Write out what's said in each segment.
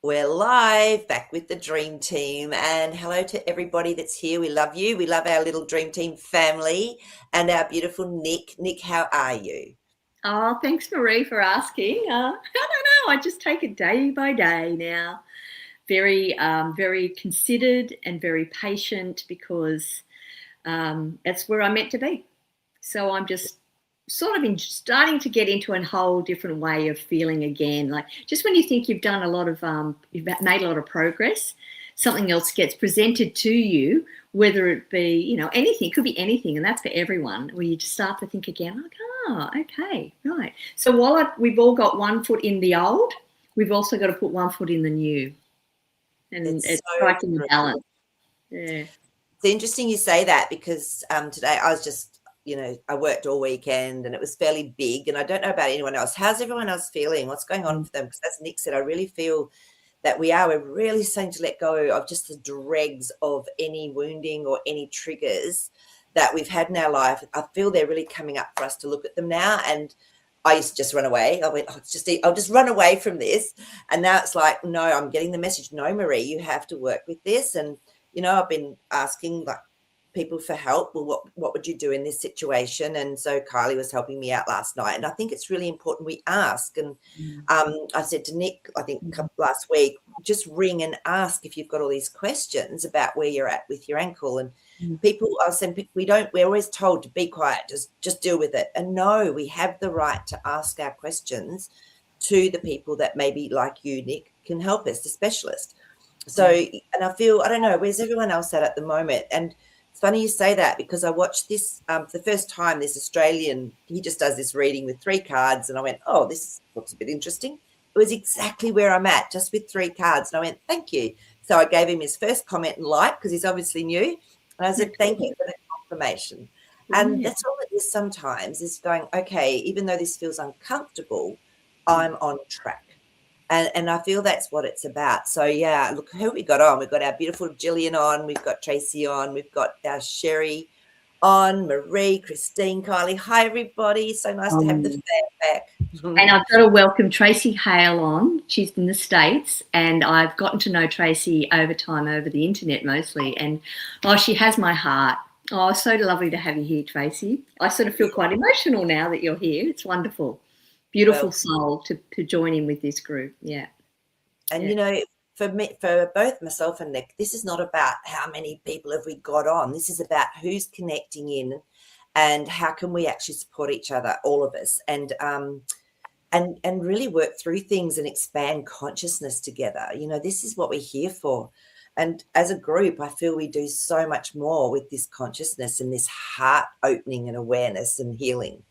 We're live back with the Dream Team, and hello to everybody that's here. We love you. We love our little Dream Team family and our beautiful Nick. Nick, how are you? Oh, thanks, Marie, for asking. I don't know. I just take it day by day now. Very considered and very patient because that's where I'm meant to be. So I'm just sort of starting to get into a whole different way of feeling again. Like just when you think you've done a lot of, you've made a lot of progress, something else gets presented to you, whether it be, anything, it could be anything, and that's for everyone, where you just start to think again, like, oh, okay, right. So while we've all got one foot in the old, we've also got to put one foot in the new, and It's it's so striking the true. balance. Yeah. It's interesting you say that because today I was just, I worked all weekend and it was fairly big, and I don't know about anyone else. How's everyone else feeling? What's going on for them? Because as Nick said, I really feel that we're really starting to let go of just the dregs of any wounding or any triggers that we've had in our life. I feel they're really coming up for us to look at them now. And I used to just run away. I went, I'll just run away from this. And now it's like, no, I'm getting the message. No, Marie, you have to work with this. And, I've been asking like people for help. Well, what would you do in this situation? And so Kylie was helping me out last night. And I think it's really important we ask. And I said to Nick, I think last week, just ring and ask if you've got all these questions about where you're at with your ankle. And people, I was saying, we're always told to be quiet, just deal with it. And no, we have the right to ask our questions to the people that maybe like you, Nick, can help us, the specialist. So, and I feel, I don't know, where's everyone else at the moment? And it's funny you say that because I watched this for the first time, this Australian, he just does this reading with 3 cards. And I went, oh, this looks a bit interesting. It was exactly where I'm at, just with 3 cards. And I went, thank you. So I gave him his first comment and like, because he's obviously new. And I said, thank you for the confirmation. And that's all it is sometimes, is going, okay, even though this feels uncomfortable, I'm on track. And I feel that's what it's about. So, yeah, look who we got on. We've got our beautiful Gillian on. We've got Tracy on. We've got our Sherry on, Marie, Christine, Kylie. Hi, everybody. So nice to have the fam back. And I've got to welcome Tracy Hale on. She's in the States, and I've gotten to know Tracy over time, over the internet mostly. And, she has my heart. Oh, so lovely to have you here, Tracy. I sort of feel quite emotional now that you're here. It's wonderful. Beautiful soul to join in with this group. Yeah. And, for me, for both myself and Nick, this is not about how many people have we got on. This is about who's connecting in and how can we actually support each other, all of us, and really work through things and expand consciousness together. This is what we're here for. And as a group, I feel we do so much more with this consciousness and this heart opening and awareness and healing.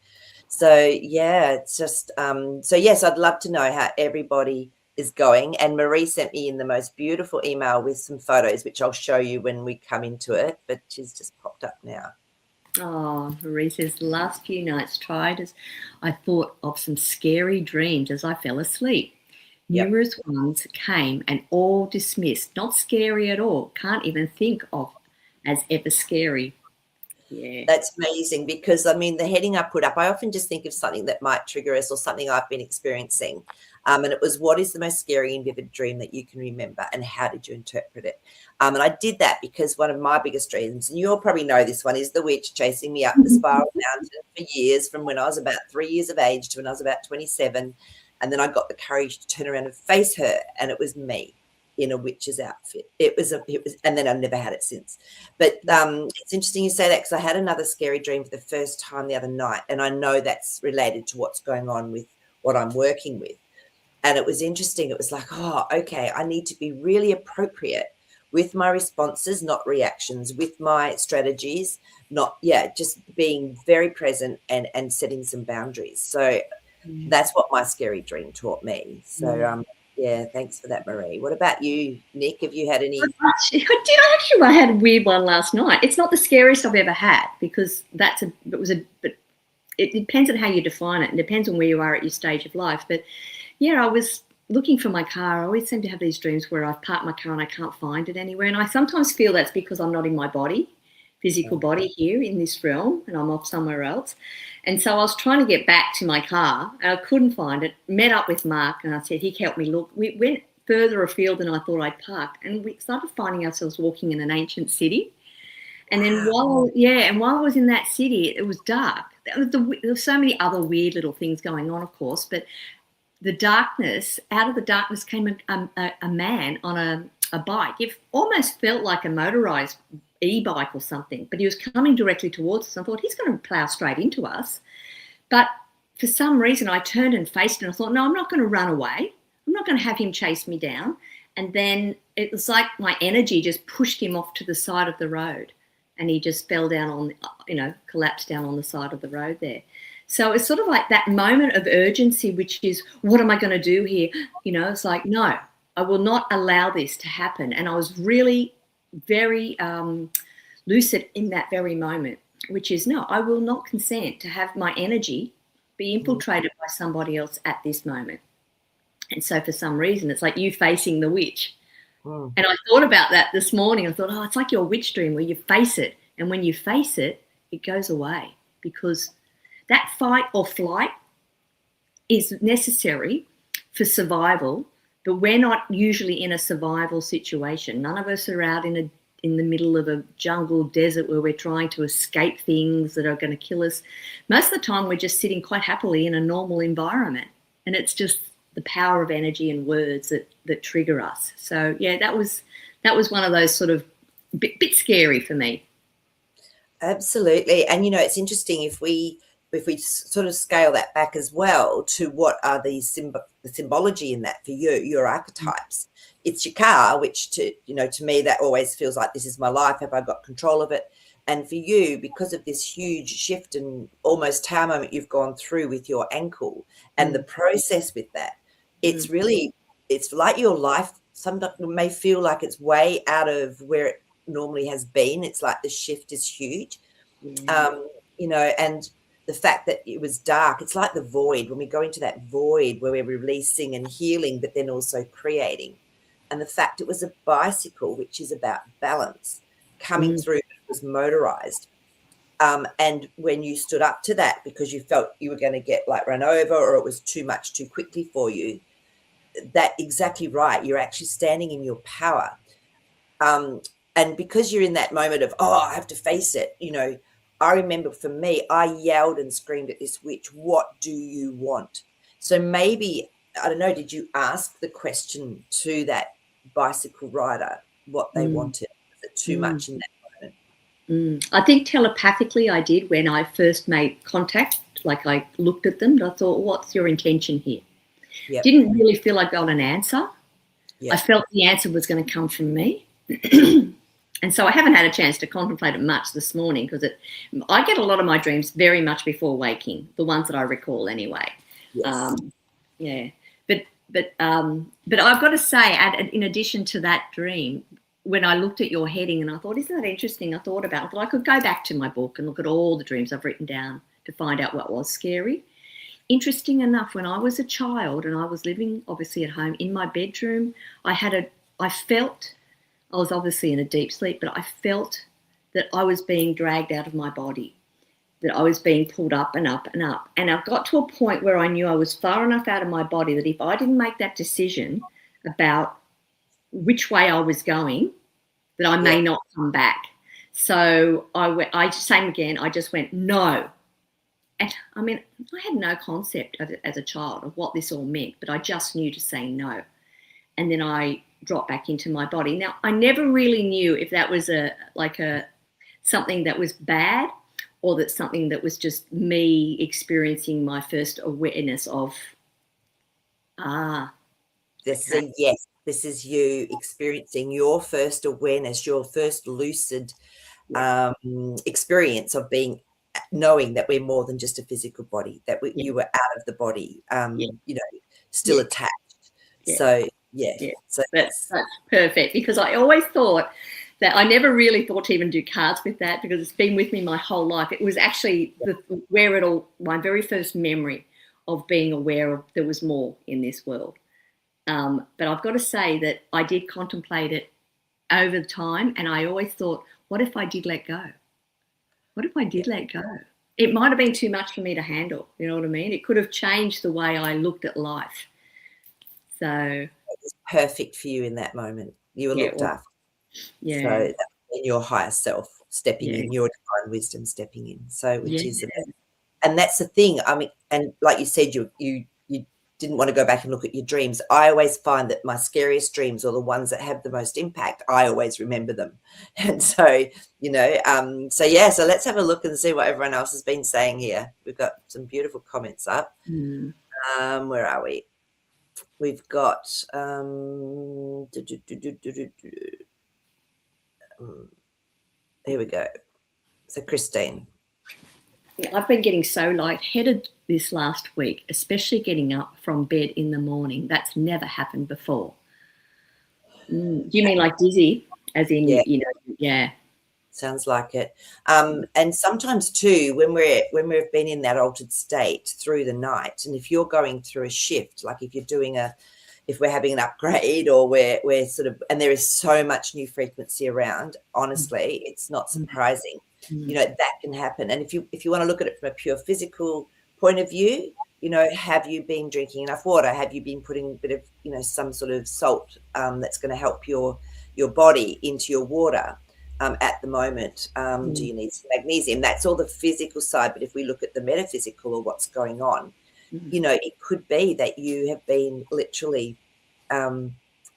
So, yeah, it's just, so yes, I'd love to know how everybody is going. And Marie sent me in the most beautiful email with some photos, which I'll show you when we come into it, but she's just popped up now. Oh, Marie says, the last few nights tried as I thought of some scary dreams as I fell asleep. Numerous ones came and all dismissed. Not scary at all. Can't even think of as ever scary. Yeah. That's amazing because, the heading I put up, I often just think of something that might trigger us or something I've been experiencing. And it was, what is the most scary and vivid dream that you can remember and how did you interpret it? And I did that because one of my biggest dreams, and you'll probably know this one, is the witch chasing me up the Spiral Mountain for years, from when I was about 3 years of age to when I was about 27. And then I got the courage to turn around and face her, and it was me in a witch's outfit. It was, and then I've never had it since. But it's interesting you say that, because I had another scary dream for the first time the other night, and I know that's related to what's going on with what I'm working with. And it was interesting. It was like, oh, okay, I need to be really appropriate with my responses, not reactions, with my strategies, just being very present and setting some boundaries. So that's what my scary dream taught me. So, thanks for that, Marie. What about you, Nick? Have you had any? I had a weird one last night. It's not the scariest I've ever had, because but it depends on how you define it. It depends on where you are at your stage of life. But yeah, I was looking for my car. I always seem to have these dreams where I've parked my car and I can't find it anywhere. And I sometimes feel that's because I'm not in my physical body here in this realm, and I'm off somewhere else. And so I was trying to get back to my car and I couldn't find it. Met up with Mark and I said, he helped me look. We went further afield than I thought I'd parked. And we started finding ourselves walking in an ancient city. And then while I was in that city, it was dark. There were so many other weird little things going on, of course, but out of the darkness came a man on a bike. It almost felt like a motorized e-bike or something, but he was coming directly towards us. I thought, he's going to plow straight into us. But for some reason, I turned and faced him. I thought, no, I'm not going to run away. I'm not going to have him chase me down. And then it was like my energy just pushed him off to the side of the road. And he just fell down collapsed down on the side of the road there. So it's sort of like that moment of urgency, which is, what am I going to do here? It's like, no, I will not allow this to happen. And I was really very lucid in that very moment, which is, no, I will not consent to have my energy be infiltrated by somebody else at this moment. And so for some reason, it's like you facing the witch. And I thought about that this morning. I thought, it's like your witch dream where you face it. And when you face it, it goes away, because that fight or flight is necessary for survival, but we're not usually in a survival situation. None of us are out in the middle of a jungle desert where we're trying to escape things that are going to kill us. Most of the time, we're just sitting quite happily in a normal environment. And it's just the power of energy and words that trigger us. So yeah, that was one of those sort of bit scary for me. Absolutely. And it's interesting if we sort of scale that back as well to what are the symbology in that for you, your archetypes. It's your car, which to me, that always feels like, this is my life. Have I got control of it? And for you, because of this huge shift and almost tower moment you've gone through with your ankle and the process with that, it's like your life sometimes may feel like it's way out of where it normally has been. It's like the shift is huge, and the fact that it was dark, it's like the void, when we go into that void where we're releasing and healing, but then also creating. And the fact it was a bicycle, which is about balance, coming through, it was motorized. And when you stood up to that because you felt you were going to get like run over or it was too much too quickly for you, that exactly right. You're actually standing in your power. And because you're in that moment of, I have to face it, I remember for me, I yelled and screamed at this witch, what do you want? So maybe, I don't know, did you ask the question to that bicycle rider what they wanted? Was it too much in that moment? I think telepathically I did when I first made contact. Like I looked at them and I thought, what's your intention here? Yep. Didn't really feel I got an answer. Yep. I felt the answer was going to come from me. And so I haven't had a chance to contemplate it much this morning, because I get a lot of my dreams very much before waking, the ones that I recall anyway. Yes. But I've got to say, in addition to that dream, when I looked at your heading and I thought, isn't that interesting? I thought I could go back to my book and look at all the dreams I've written down to find out what was scary. Interesting enough, when I was a child and I was living obviously at home in my bedroom, I was obviously in a deep sleep, but I felt that I was being dragged out of my body, that I was being pulled up and up and up. And I got to a point where I knew I was far enough out of my body that if I didn't make that decision about which way I was going, that I may not come back. So I just went, no. And I mean, I had no concept as a child of what this all meant, but I just knew to say no. And then I dropped back into my body. Now, I never really knew if that was something that was bad, or that something that was just me experiencing my first awareness of, This is you experiencing your first awareness, your first lucid experience of knowing that we're more than just a physical body, that you were out of the body, still attached. Yeah. So, So that's perfect, because I always thought that I never really thought to even do cards with that, because it's been with me my whole life. It was actually my very first memory of being aware of there was more in this world. But I've got to say that I did contemplate it over time, and I always thought, what if I did let go? What if I did let go? It might have been too much for me to handle, you know what I mean? It could have changed the way I looked at life. So perfect for you in that moment. You were looked well, after. yeah, So that in your higher self stepping yeah, in, your divine wisdom stepping in. So which yeah. is and that's the thing. I mean, and like you said, you didn't want to go back and look at your dreams. I always find that my scariest dreams, or the ones that have the most impact, I always remember them. And so, so yeah, so let's have a look and see what everyone else has been saying here. We've got some beautiful comments up. Mm. Where are we? We've got here we go. So Christine. I've been getting so lightheaded this last week, especially getting up from bed in the morning. That's never happened before. Do you mean like dizzy? As in, Yeah. Yeah. Sounds like it. And sometimes too, when we've been in that altered state through the night, and if you're going through a shift, like if we're having an upgrade, or we're sort of, and there is so much new frequency around, honestly, it's not surprising. That can happen. And if you want to look at it from a pure physical point of view, have you been drinking enough water? Have you been putting a bit of, some sort of salt that's going to help your body into your water? At the moment, do you need some magnesium? That's all the physical side. But if we look at the metaphysical, or what's going on, it could be that you have been literally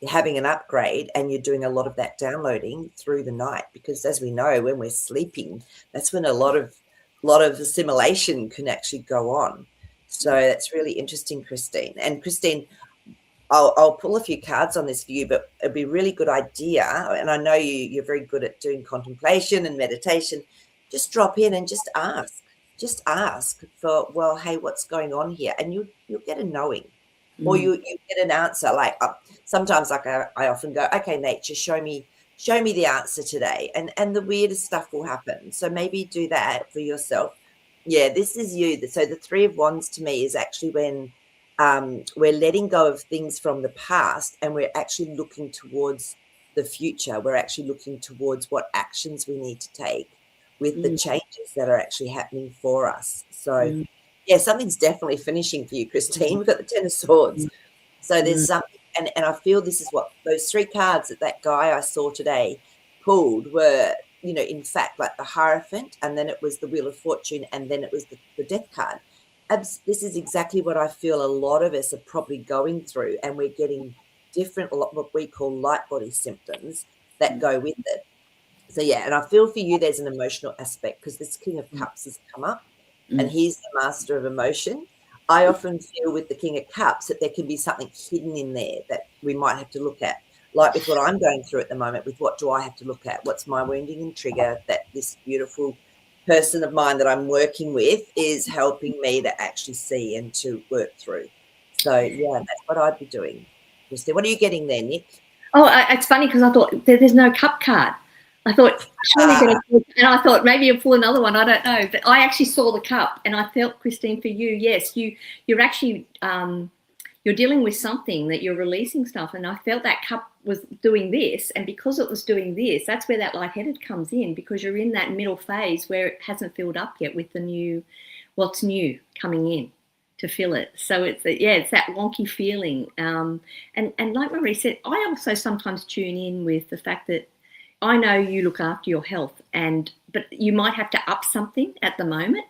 having an upgrade, and you're doing a lot of that downloading through the night, because as we know, when we're sleeping, that's when a lot of assimilation can actually go on. So that's really interesting, Christine. And Christine, I'll pull a few cards on this for you, but it'd be a really good idea. And I know you're very good at doing contemplation and meditation. Just drop in and just ask. Just ask for, well, hey, what's going on here? And you'll get a knowing, or you get an answer. Like sometimes, like I often go, okay, nature, show me the answer today, and the weirdest stuff will happen. So maybe do that for yourself. Yeah, this is you. So the Three of Wands to me is actually when we're letting go of things from the past, and we're actually looking towards the future. We're actually looking towards what actions we need to take with the changes that are actually happening for us. So yeah, something's definitely finishing for you, Christine. We've got the Ten of Swords. So there's something, and I feel this is what those three cards that guy I saw today pulled were, in fact, like the Hierophant, and then it was the Wheel of Fortune, and then it was the Death card. This is exactly what I feel a lot of us are probably going through, and we're getting different, what we call light body symptoms that go with it. So yeah, and I feel for you there's an emotional aspect, because this King of Cups has come up, and he's the master of emotion. I often feel with the King of Cups that there can be something hidden in there that we might have to look at. Like with what I'm going through at the moment, with what do I have to look at? What's my wounding and trigger that this beautiful person of mine that I'm working with is helping me to actually see and to work through. So yeah, that's what I'd be doing. Christine, what are you getting there, Nick? Oh, it's funny because I thought there's no cup card. I thought surely and I thought maybe you'll pull another one. I don't know, but I actually saw the cup, and I felt, Christine, for you, yes, you're actually you're dealing with something, that you're releasing stuff, and I felt that cup was doing this, and because it was doing this, that's where that lightheaded comes in, because you're in that middle phase where it hasn't filled up yet with what's new coming in to fill it. So it's that wonky feeling, and like Marie said, I also sometimes tune in with the fact that I know you look after your health, but you might have to up something at the moment.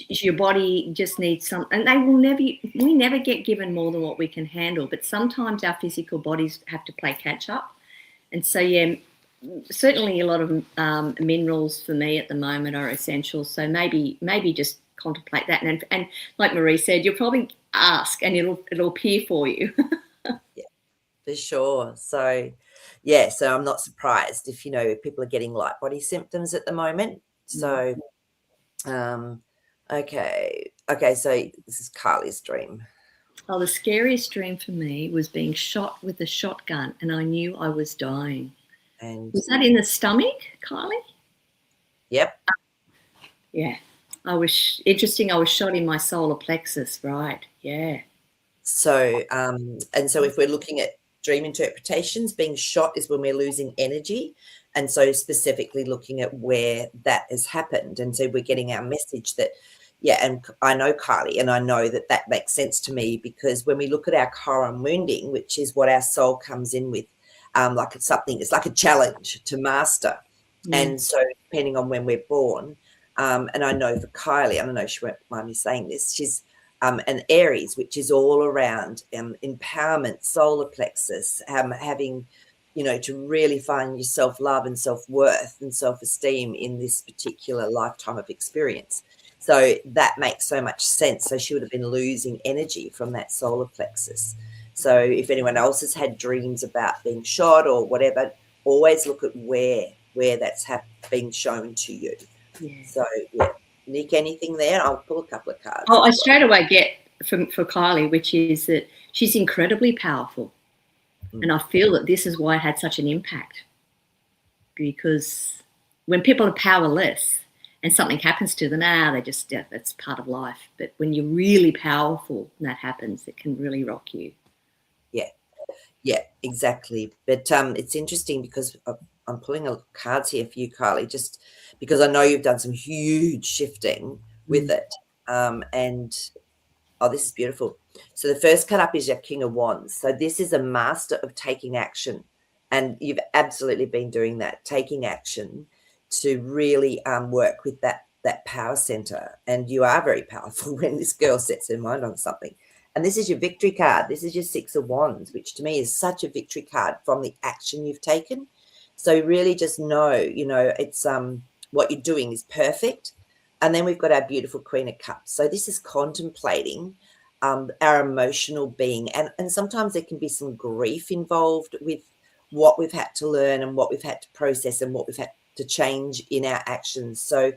Your body just needs something, and we never get given more than what we can handle, but sometimes our physical bodies have to play catch up. And so yeah, certainly a lot of minerals for me at the moment are essential. So maybe just contemplate that, and like Marie said, you'll probably ask and it'll appear for you. Yeah, for sure. So yeah, so I'm not surprised if people are getting light body symptoms at the moment. So okay, so this is Carly's dream. Oh, the scariest dream for me was being shot with a shotgun, and I knew I was dying. And was that in the stomach, Kylie? Yep. Yeah. I was shot in my solar plexus, right? Yeah. So and so if we're looking at dream interpretations, being shot is when we're losing energy, and so specifically looking at where that has happened, and so we're getting our message that yeah, and I know Kylie, and I know that that makes sense to me, because when we look at our Chiron wounding, which is what our soul comes in with, like it's something, it's like a challenge to master. And so depending on when we're born, and I know for Kylie, I don't know, she won't mind me saying this, she's an Aries, which is all around empowerment, solar plexus, having, you know, to really find your self-love and self-worth and self-esteem in this particular lifetime of experience. So that makes so much sense. So she would have been losing energy from that solar plexus. So if anyone else has had dreams about being shot or whatever, always look at where that's been shown to you. Yeah. So yeah, Nick, anything there? I'll pull a couple of cards. Oh, I straight away get for Kylie, which is that she's incredibly powerful. And I feel that this is why it had such an impact, because when people are powerless and something happens to them, they just, that's part of life. But when you're really powerful and that happens, it can really rock you. Yeah, exactly. But it's interesting because I'm pulling cards here for you, Kylie, just because I know you've done some huge shifting with it. And oh, this is beautiful. So the first card up is your King of Wands. So this is a master of taking action. And you've absolutely been doing that, taking action to really work with that power center. And you are very powerful when this girl sets her mind on something. And this is your victory card. This is your Six of Wands, which to me is such a victory card from the action you've taken. So really just know, you know, it's what you're doing is perfect. And then we've got our beautiful Queen of Cups. So this is contemplating our emotional being. And sometimes there can be some grief involved with what we've had to learn and what we've had to process and what we've had to change in our actions. So,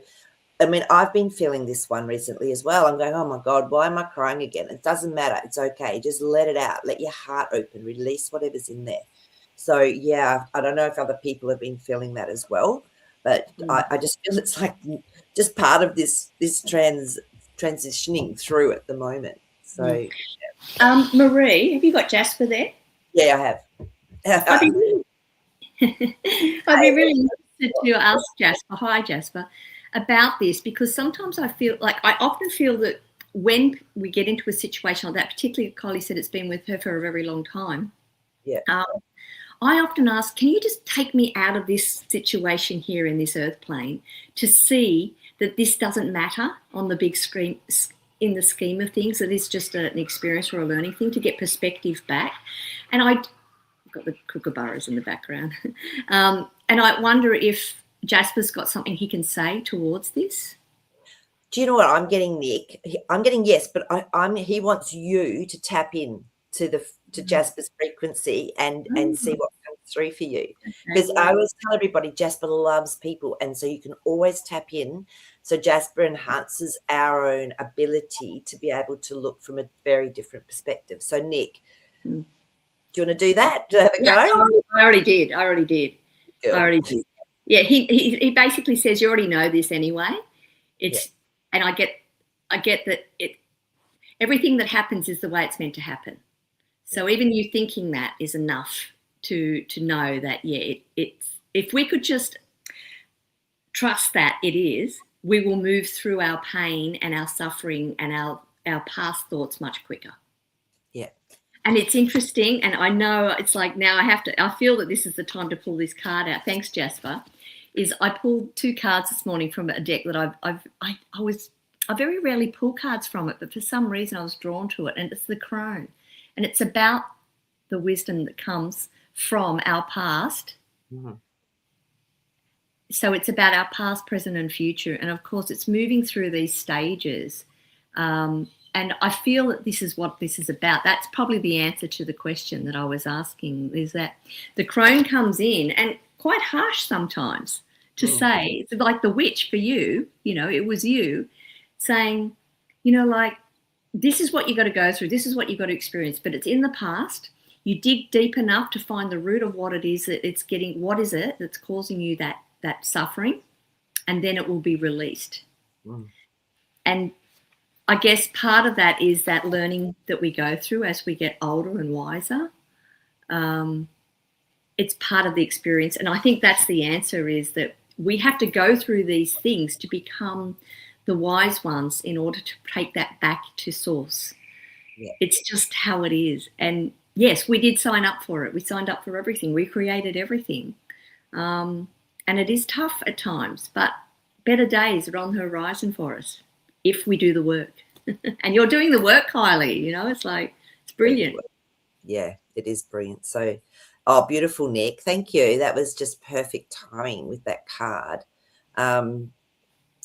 I mean, I've been feeling this one recently as well. I'm going, oh, my God, why am I crying again? It doesn't matter. It's okay. Just let it out. Let your heart open. Release whatever's in there. So, yeah, I don't know if other people have been feeling that as well, but I just feel it's like just part of this transitioning through at the moment. So, Marie, have you got Jasper there? yeah, I have. I'd be really interested to ask Jasper, hi Jasper, about this, because sometimes I often feel that when we get into a situation like that, particularly Kylie said it's been with her for a very long time. Yeah. I often ask, can you just take me out of this situation here in this earth plane to see that this doesn't matter on the big screen in the scheme of things, that it's just an experience or a learning thing, to get perspective back. And I've got the kookaburras in the background. And I wonder if Jasper's got something he can say towards this. Do you know what I'm getting, Nick? I'm getting yes, but he wants you to tap in to Jasper's frequency and see what comes through for you. Because I always tell everybody Jasper loves people, and so you can always tap in. So Jasper enhances our own ability to be able to look from a very different perspective. So Nick, do you want to do that? Do you have a go? I already did. Good. Yeah, he basically says you already know this anyway. And I get that everything that happens is the way it's meant to happen. So even you thinking that is enough to know that, it's if we could just trust that it is, we will move through our pain and our suffering and our past thoughts much quicker. Yeah. And it's interesting, and I know it's like now I feel that this is the time to pull this card out. Thanks, Jasper. I pulled 2 cards this morning from a deck that I very rarely pull cards from it, but for some reason I was drawn to it, and it's the Crone. And it's about the wisdom that comes from our past. Mm-hmm. So it's about our past, present, and future. And of course, it's moving through these stages. And I feel that this is what this is about. That's probably the answer to the question that I was asking, is that the Crone comes in, and quite harsh sometimes to say, it's like the witch for you, it was you saying, like, this is what you got to go through. This is what you got to experience, but it's in the past. You dig deep enough to find the root of what it is that it's getting. What is it that's causing you that suffering? And then it will be released. And I guess part of that is that learning that we go through as we get older and wiser. It's part of the experience. And I think that's the answer, is that we have to go through these things to become the wise ones, in order to take that back to source. Yeah. It's just how it is. And yes, we did sign up for it. We signed up for everything. We created everything. And it is tough at times, but better days are on the horizon for us if we do the work. And you're doing the work, Kylie. You know, it's like, it's brilliant. Yeah, it is brilliant. So, oh, beautiful, Nick. Thank you. That was just perfect timing with that card.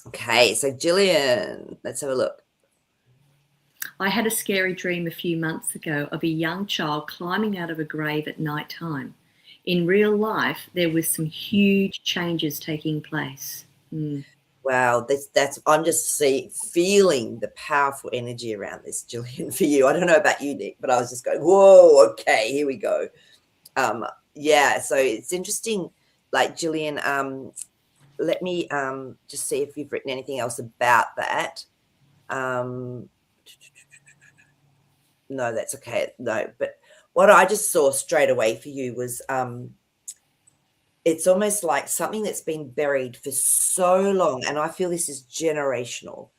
Okay, so Jillian, let's have a look. I had a scary dream a few months ago of a young child climbing out of a grave at night time. In real life, there was some huge changes taking place. Wow, that's I'm just feeling the powerful energy around this, Jillian, for you. I don't know about you, Nick, but I was just going, whoa, okay, here we go. Yeah, so it's interesting, like Jillian, let me just see if you've written anything else about that. No, that's okay. No, but what I just saw straight away for you was it's almost like something that's been buried for so long, and I feel this is generational.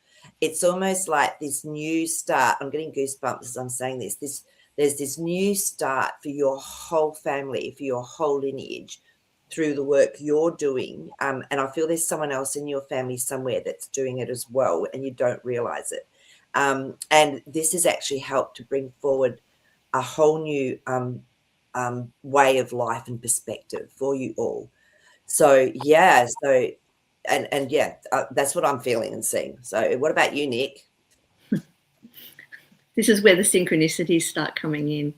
It's almost like this new start. I'm getting goosebumps as I'm saying this. There's this new start for your whole family, for your whole lineage, through the work you're doing. And I feel there's someone else in your family somewhere that's doing it as well, and you don't realize it. And this has actually helped to bring forward a whole new way of life and perspective for you all. So yeah, so and yeah, that's what I'm feeling and seeing. So what about you, Nick? This is where the synchronicities start coming in.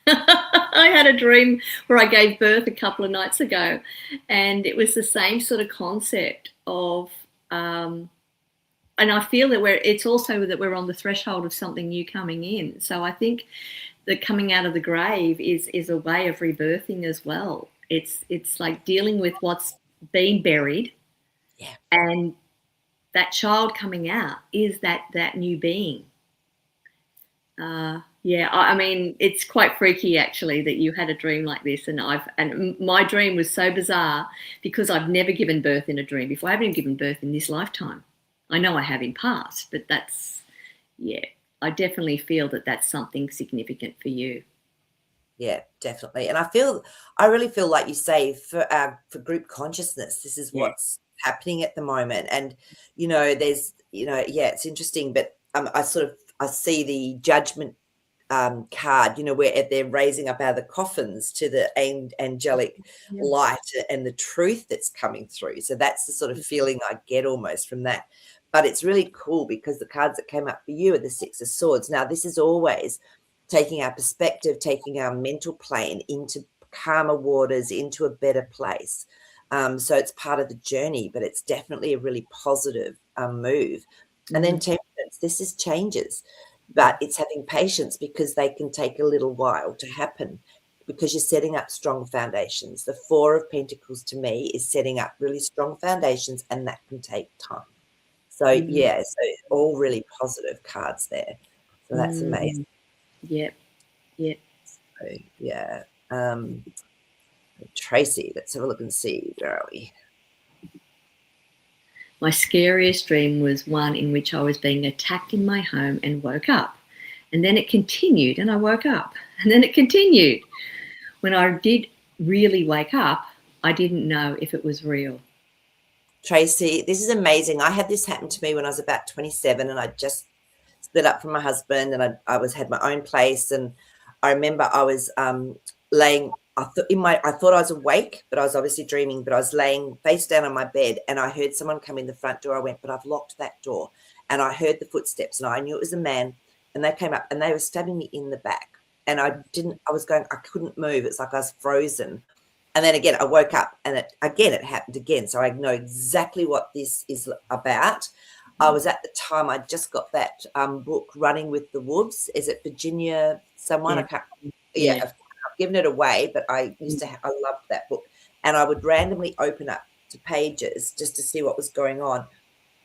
I had a dream where I gave birth a couple of nights ago, and it was the same sort of concept of, and I feel that it's also that we're on the threshold of something new coming in. So I think the coming out of the grave is a way of rebirthing as well. It's like dealing with what's been buried, Yeah. and that child coming out is that new being. Yeah, I mean, it's quite freaky actually that you had a dream like this, and my dream was so bizarre because I've never given birth in a dream before. I haven't even given birth in this lifetime. I know I have in past, but yeah, I definitely feel that that's something significant for you. Yeah, definitely. And I really feel like you say for group consciousness, this is what's happening at the moment. And there's yeah, it's interesting, but I see the judgment card, where they're raising up out of the coffins to the angelic light and the truth that's coming through. So that's the sort of feeling I get almost from that. But it's really cool because the cards that came up for you are the Six of Swords. Now, this is always taking our perspective, taking our mental plane into calmer waters, into a better place. So it's part of the journey, but it's definitely a really positive move. And then Temperance, this is changes, but it's having patience because they can take a little while to happen because you're setting up strong foundations. The Four of Pentacles to me is setting up really strong foundations, and that can take time. So yeah, so all really positive cards there. So that's amazing. Yep. So, yeah. Tracy, let's have a look and see. Where are we? My scariest dream was one in which I was being attacked in my home and woke up. And then it continued and I woke up. And then it continued. When I did really wake up, I didn't know if it was real. Tracy, this is amazing. I had this happen to me when I was about 27 and I just split up from my husband, and I had my own place. And I remember I was laying, I thought I was awake, but I was obviously dreaming, but I was laying face down on my bed and I heard someone come in the front door. I went, but I've locked that door. And I heard the footsteps and I knew it was a man, and they came up and they were stabbing me in the back. And I couldn't move. It's like I was frozen. And then again, I woke up and it happened again. So I know exactly what this is about. I was at the time, I just got that book, Running with the Wolves. Is it Virginia someone? Yeah. I can't. Yeah, I've given it away, but I loved that book. And I would randomly open up to pages just to see what was going on.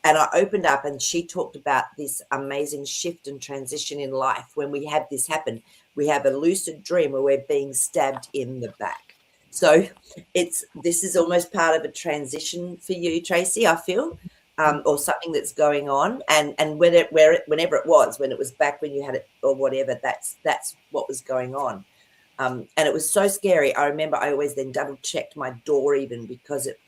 And I opened up and she talked about this amazing shift and transition in life. When we have this happen, we have a lucid dream where we're being stabbed in the back. So this is almost part of a transition for you, Tracy, I feel. or something that's going on, and whenever it was, when it was back when you had it or whatever, that's what was going on. And it was so scary. I remember I always then double checked my door even because it,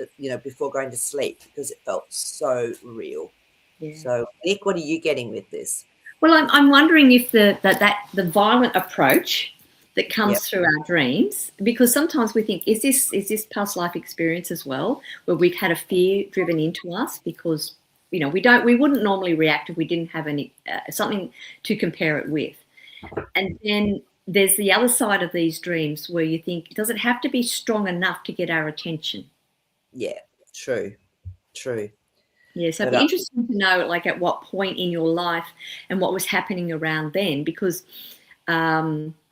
before going to sleep, because it felt so real. Yeah. So Nick, what are you getting with this? Well, I'm wondering if the violent approach that comes through our dreams, because sometimes we think, is this past life experience as well, where we've had a fear driven into us because we wouldn't normally react if we didn't have any something to compare it with. And then there's the other side of these dreams where you think, does it have to be strong enough to get our attention? Yeah, true. Yeah, so it'd be interesting to know, like, at what point in your life and what was happening around then, because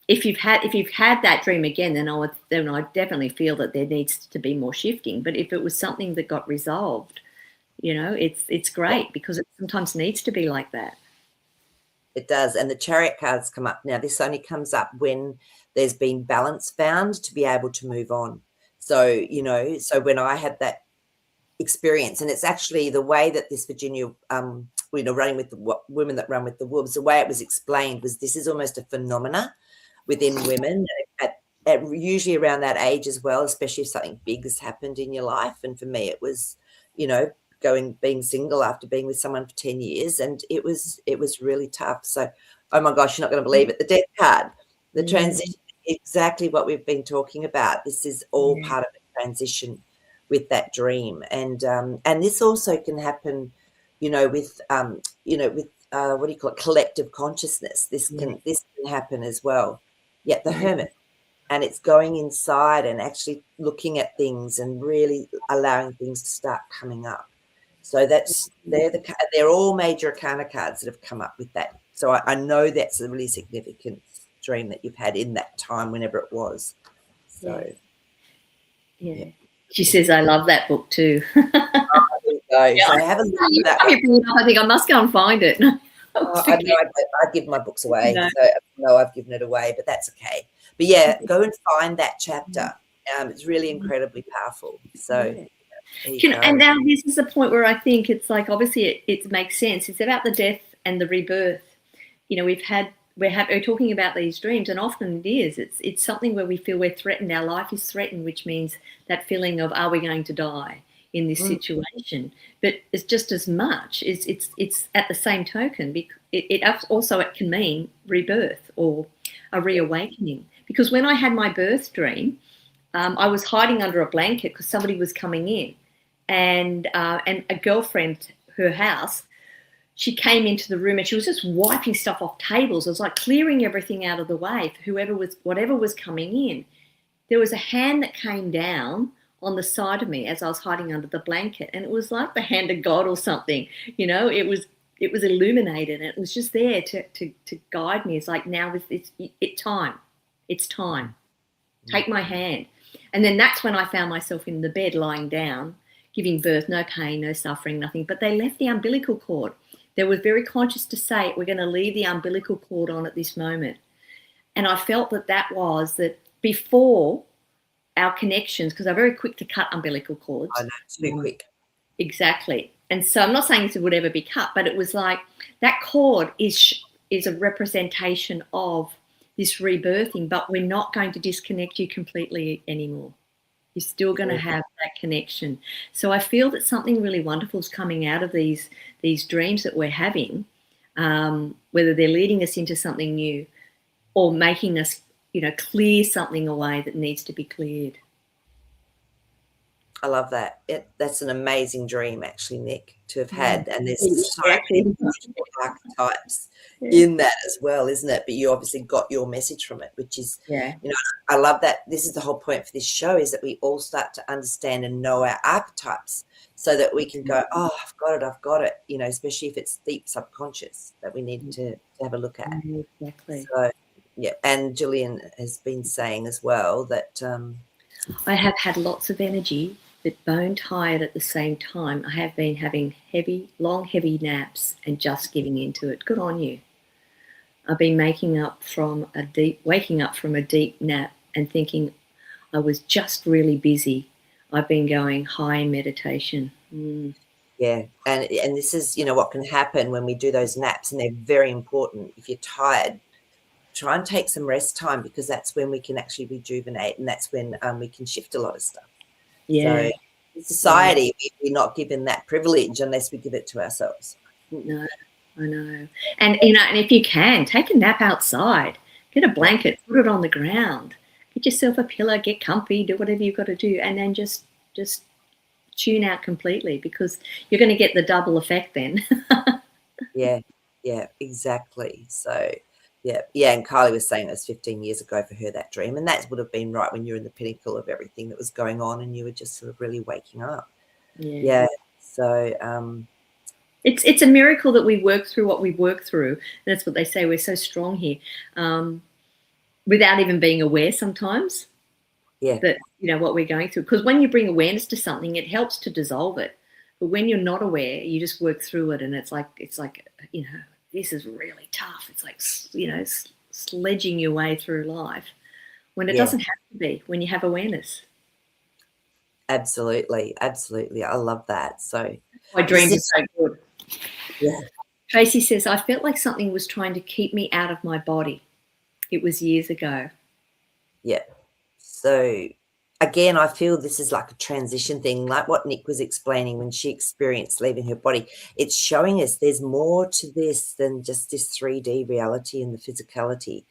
if you've had that dream again, then I definitely feel that there needs to be more shifting. But if it was something that got resolved, it's great, because it sometimes needs to be like that. It does, and the Chariot cards come up. Now, this only comes up when there's been balance found to be able to move on. So, so when I had that experience, and it's actually the way that this Virginia, running with the women that run with the wolves, the way it was explained was this is almost a phenomena within women at usually around that age as well, especially if something big has happened in your life. And for me, it was, being single after being with someone for 10 years, and it was really tough. So, oh my gosh, you're not going to believe it. The Death card, the transition, exactly what we've been talking about. This is all part of the transition with that dream, and this also can happen, with what do you call it, collective consciousness. This can happen as well. Yeah, the Hermit, and it's going inside and actually looking at things and really allowing things to start coming up. So they're all major arcana cards that have come up with that. So I know that's a really significant dream that you've had in that time, whenever it was. So yeah. She says, I love that book too. So I haven't looked at that. I think I must go and find it. I give my books away. No. So no, I've given it away, but that's okay. But yeah, go and find that chapter. It's really incredibly powerful. So and now this is the point where I think it's like, obviously it makes sense. It's about the death and the rebirth. We're talking about these dreams, and often it is. It's something where we feel we're threatened. Our life is threatened, which means that feeling of, are we going to die in this situation? But it's just as much. It's at the same token. It can mean rebirth or a reawakening. Because when I had my birth dream, I was hiding under a blanket because somebody was coming in, and a girlfriend, her house, she came into the room and she was just wiping stuff off tables. It was like clearing everything out of the way for whatever was coming in. There was a hand that came down on the side of me as I was hiding under the blanket, and it was like the hand of God or something. It was illuminated, and it was just there to guide me. It's like, now it's time. It's time. Take my hand. And then that's when I found myself in the bed lying down, giving birth, no pain, no suffering, nothing. But they left the umbilical cord. They were very conscious to say, we're going to leave the umbilical cord on at this moment. And I felt that before our connections, because they're very quick to cut umbilical cords. I know, it's too quick. Exactly. And so I'm not saying this would ever be cut, but it was like that cord is a representation of this rebirthing, but we're not going to disconnect you completely anymore. You're still going to have that connection. So I feel that something really wonderful is coming out of these dreams that we're having, whether they're leading us into something new or making us, clear something away that needs to be cleared. I love that. That's an amazing dream, actually, Nick, to have had. And there's so many archetypes in that as well, isn't it? But you obviously got your message from it, which is, I love that. This is the whole point for this show, is that we all start to understand and know our archetypes so that we can go, oh, I've got it, especially if it's deep subconscious that we need to have a look at. Exactly. So, yeah. And Gillian has been saying as well that I have had lots of energy, but bone tired at the same time. I have been having long, heavy naps and just giving into it. Good on you. I've been waking up from a deep nap and thinking I was just really busy. I've been going high in meditation. Yeah, and this is, what can happen when we do those naps, and they're very important. If you're tired, try and take some rest time, because that's when we can actually rejuvenate, and that's when we can shift a lot of stuff. Yeah. So in society, we're not given that privilege unless we give it to ourselves. No, I know. And and if you can, take a nap outside. Get a blanket, put it on the ground. Get yourself a pillow, get comfy, do whatever you've got to do, and then just tune out completely, because you're going to get the double effect then. Yeah, exactly. So, yeah, and Kylie was saying it was 15 years ago for her, that dream, and that would have been right when you're in the pinnacle of everything that was going on, and you were just sort of really waking up. Yeah. So, it's a miracle that we work through what we work through. That's what they say. We're so strong here, without even being aware sometimes. Yeah. That what we're going through, because when you bring awareness to something, it helps to dissolve it. But when you're not aware, you just work through it, and it's like this is really tough. It's like sledging your way through life, when it doesn't have to be, when you have awareness. Absolutely, I love that. So my dreams are so good. Yeah. Tracy says, I felt like something was trying to keep me out of my body. It was years ago. Yeah. So again, I feel this is like a transition thing, like what Nick was explaining when she experienced leaving her body. It's showing us there's more to this than just this 3D reality and the physicality.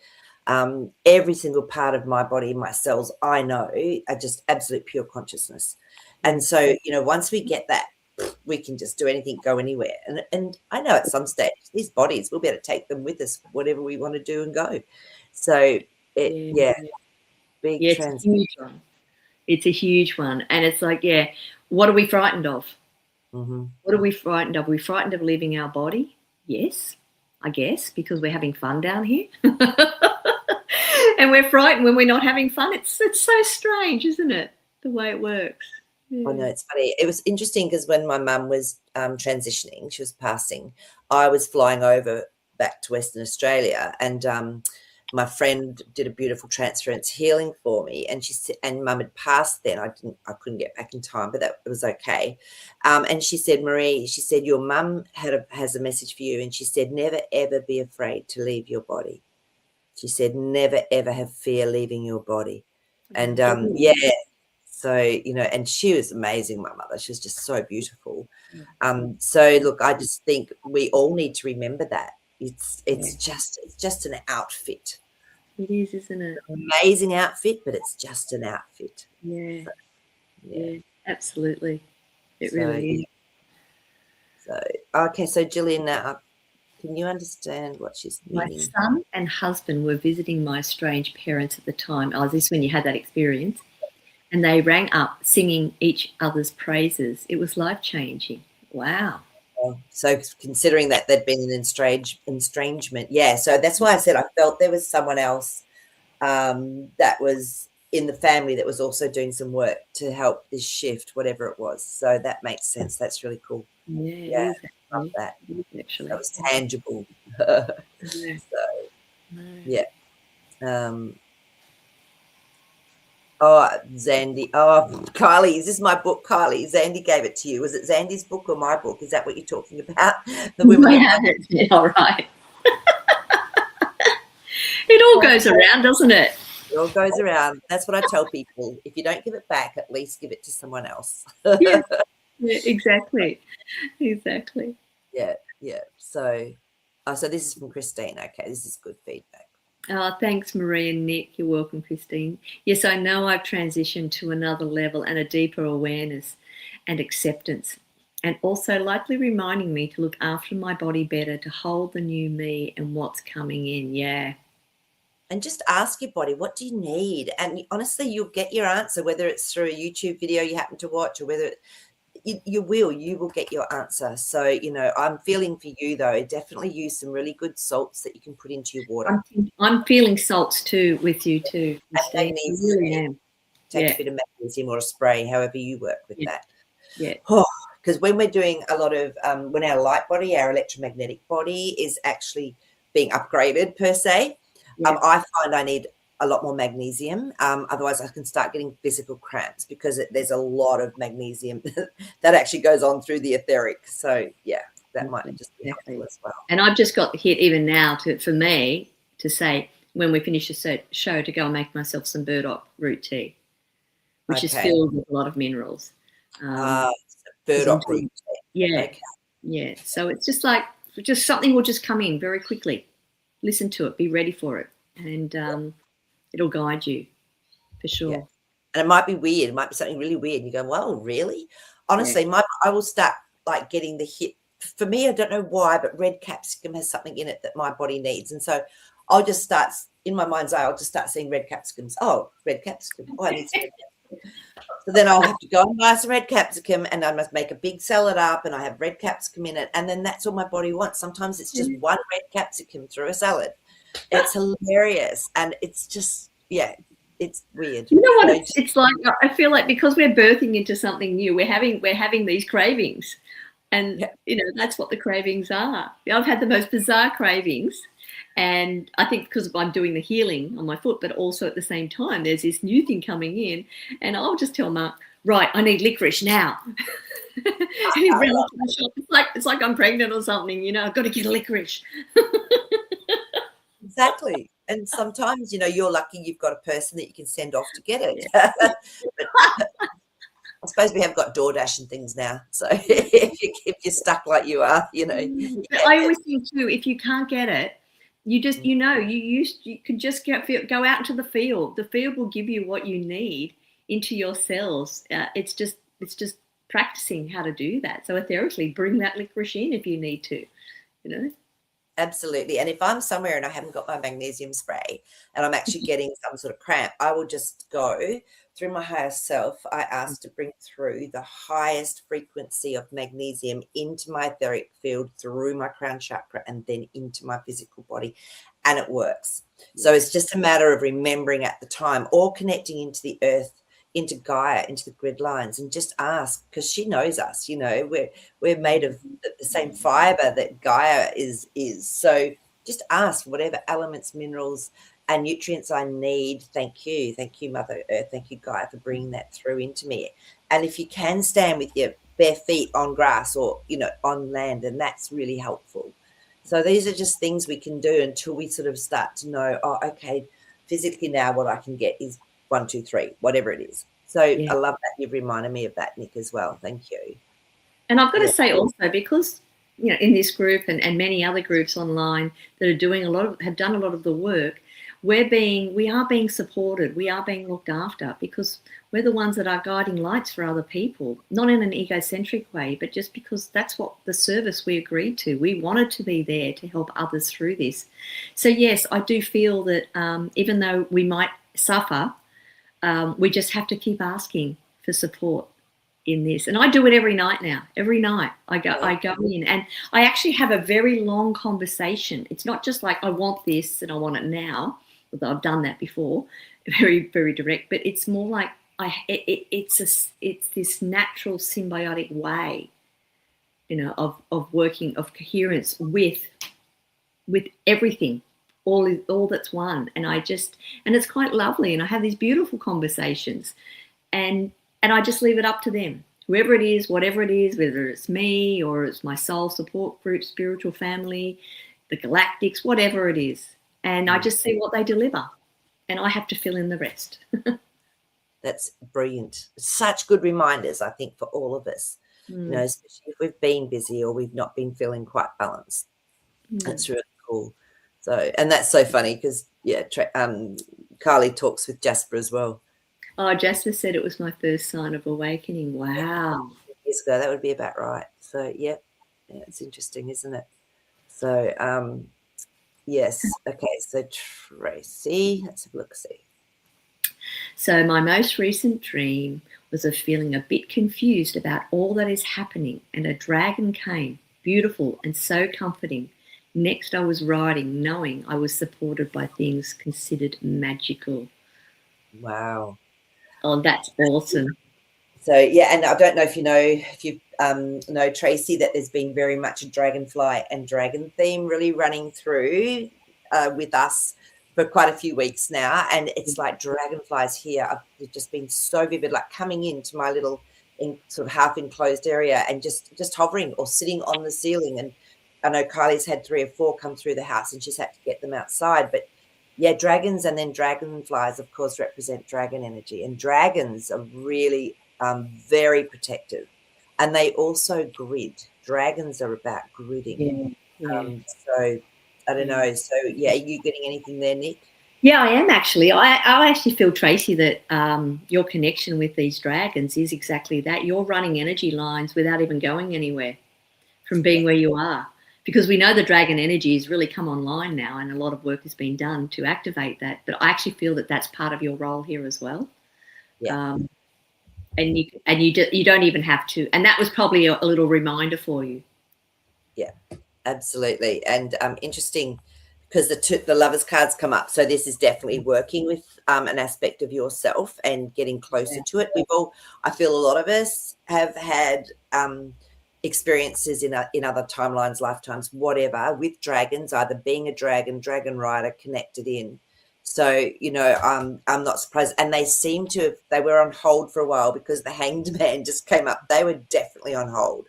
Every single part of my body, my cells, I know, are just absolute pure consciousness. And so, once we get that, we can just do anything, go anywhere. And I know at some stage, these bodies, we'll be able to take them with us, whatever we want to do and go. So, big it's a huge one. It's a huge one. And it's like, what are we frightened of? Mm-hmm. What are we frightened of? Are we frightened of leaving our body? Yes, I guess, because we're having fun down here. And we're frightened when we're not having fun. It's so strange, isn't it? The way it works. I know, it's funny. It was interesting because when my mum was transitioning, she was passing, I was flying over back to Western Australia, and my friend did a beautiful transference healing for me, and she said, and Mum had passed then. I couldn't get back in time, but that was okay. And she said, Marie, she said, your mum has a message for you, and she said, never ever be afraid to leave your body. She said, never ever have fear leaving your body. And so, and she was amazing, my mother. She was just so beautiful. So look, I just think we all need to remember that. It's just an outfit. It is, isn't it? An amazing outfit, but it's just an outfit. Yeah. So, yeah, absolutely. It really is. So okay, so Gillian, now can you understand what she's meaning? My son and husband were visiting my estranged parents at the time. Oh, this is when you had that experience. And they rang up singing each other's praises. It was life-changing. Wow. So considering that there'd been an estrangement, so that's why I said I felt there was someone else that was in the family that was also doing some work to help this shift, whatever it was. So that makes sense. That's really cool. Yeah, I love that. Actually, that was tangible. Oh, Zandy. Oh, Kylie, is this my book, Kylie? Zandy gave it to you. Was it Zandy's book or my book? Is that what you're talking about? The women. Yeah, all right. It all goes around, doesn't it? It all goes around. That's what I tell people. If you don't give it back, at least give it to someone else. Yeah, exactly. Exactly. Yeah. So this is from Christine. Okay, this is good feedback. Oh, thanks, Marie and Nick. You're welcome, Christine. Yes, I know I've transitioned to another level and a deeper awareness and acceptance, and also likely reminding me to look after my body better, to hold the new me and what's coming in. Yeah. And just ask your body, what do you need? And honestly, you'll get your answer, whether it's through a YouTube video you happen to watch or whether you will get your answer. So, I'm feeling for you, though. Definitely use some really good salts that you can put into your water. I'm feeling salts too with you too. Take a bit of magnesium or a spray, however you work with that. Yeah. Because when we're doing a lot of, when our light body, our electromagnetic body is actually being upgraded per se, I find I need a lot more magnesium. Otherwise, I can start getting physical cramps because there's a lot of magnesium that actually goes on through the etheric. So, yeah, that might just be helpful as well. And I've just got hit even now for me to say, when we finish the show, to go and make myself some burdock root tea, which is filled with a lot of minerals. Burdock root tea. Yeah. Okay. Yeah. So it's just like, something will just come in very quickly. Listen to it, be ready for it, and it'll guide you for sure. Yeah. And it might be weird. It might be something really weird. You go, well, really? Honestly, I will start like getting the hit. For me, I don't know why, but red capsicum has something in it that my body needs. And so I'll just start, in my mind's eye, I'll just start seeing red capsicums. Oh, red capsicum. Oh, I need some red capsicum. So then I'll have to go and buy some red capsicum, and I must make a big salad up, and I have red capsicum in it. And then that's all my body wants. Sometimes it's just one red capsicum through a salad. It's hilarious. And it's just, it's weird. You know what it's like? I feel like because we're birthing into something new, we're having these cravings. And, that's what the cravings are. I've had the most bizarre cravings. And I think because I'm doing the healing on my foot, but also at the same time, there's this new thing coming in. And I'll just tell Mark, right, I need licorice now. And he runs to the shop. It's like I'm pregnant or something, I've got to get a licorice. Exactly. And sometimes, you're lucky you've got a person that you can send off to get it. But I suppose we have got DoorDash and things now. So if you're stuck like you are, But I always think too, if you can't get it, you just, you can just go out into the field. The field will give you what you need into your cells. It's just practicing how to do that. So etherically, bring that licorice in if you need to, Absolutely. And if I'm somewhere and I haven't got my magnesium spray and I'm actually getting some sort of cramp, I will just go through my higher self. I ask to bring through the highest frequency of magnesium into my etheric field, through my crown chakra, and then into my physical body. And it works. So it's just a matter of remembering at the time, or connecting into the earth, into Gaia, into the grid lines, and just ask, because she knows us. We're made of the same fiber that Gaia is. So just ask whatever elements, minerals, and nutrients I need. Thank you, Mother Earth. Thank you, Gaia, for bringing that through into me. And if you can stand with your bare feet on grass or on land, and that's really helpful. So these are just things we can do until we sort of start to know, oh, okay, physically now what I can get is 1, 2, 3, whatever it is. So I love that you've reminded me of that, Nick, as well. Thank you. And I've got to say also, because in this group and many other groups online that are have done a lot of the work, we are being supported, we are being looked after, because we're the ones that are guiding lights for other people, not in an egocentric way, but just because that's what the service we agreed to. We wanted to be there to help others through this. So yes, I do feel that even though we might suffer, we just have to keep asking for support in this. And I do it every night now. Every night I go in, and I actually have a very long conversation. It's not just like I want this and I want it now, although I've done that before, very, very direct, but it's more like it's this natural symbiotic way, of working, of coherence with everything. All that's one, and it's quite lovely, and I have these beautiful conversations, and I just leave it up to them, whoever it is, whatever it is, whether it's me or it's my soul support group, spiritual family, the galactics, whatever it is, and I just see what they deliver, and I have to fill in the rest. That's brilliant. Such good reminders, I think, for all of us, especially if we've been busy or we've not been feeling quite balanced. That's really cool. So, and that's so funny because, Carly talks with Jasper as well. Oh, Jasper said it was my first sign of awakening. Wow. Years ago, that would be about right. So, it's interesting, isn't it? So, yes. Okay, so Tracy, let's have a look, see. So my most recent dream was of feeling a bit confused about all that is happening, and a dragon came, beautiful and so comforting. Next, I was riding, knowing I was supported by things considered magical. Wow. Oh, that's awesome. So, and I don't know if you know, Tracy, that there's been very much a dragonfly and dragon theme really running through with us for quite a few weeks now, and it's like dragonflies here. They've just been so vivid, like coming into my little sort of half enclosed area and just hovering or sitting on the ceiling. And I know Kylie's had 3 or 4 come through the house, and she's had to get them outside. But yeah, dragons and then dragonflies, of course, represent dragon energy, and dragons are really very protective, and they also grid. Dragons are about gridding. So I don't know. So yeah, are you getting anything there, Nick? Yeah, I am actually. I actually feel, Tracy, that your connection with these dragons is exactly that. You're running energy lines without even going anywhere from being where you are, because we know the dragon energy has really come online now, and a lot of work has been done to activate that. But I actually feel that that's part of your role here as well. Yeah. And you don't even have to. And that was probably a little reminder for you. Yeah, absolutely. And interesting, because the lovers cards come up. So this is definitely working with an aspect of yourself and getting closer to it. I feel a lot of us have had experiences in other timelines, lifetimes, whatever, with dragons, either being a dragon rider, connected in. So, I'm not surprised. And they they were on hold for a while because the Hanged Man just came up. They were definitely on hold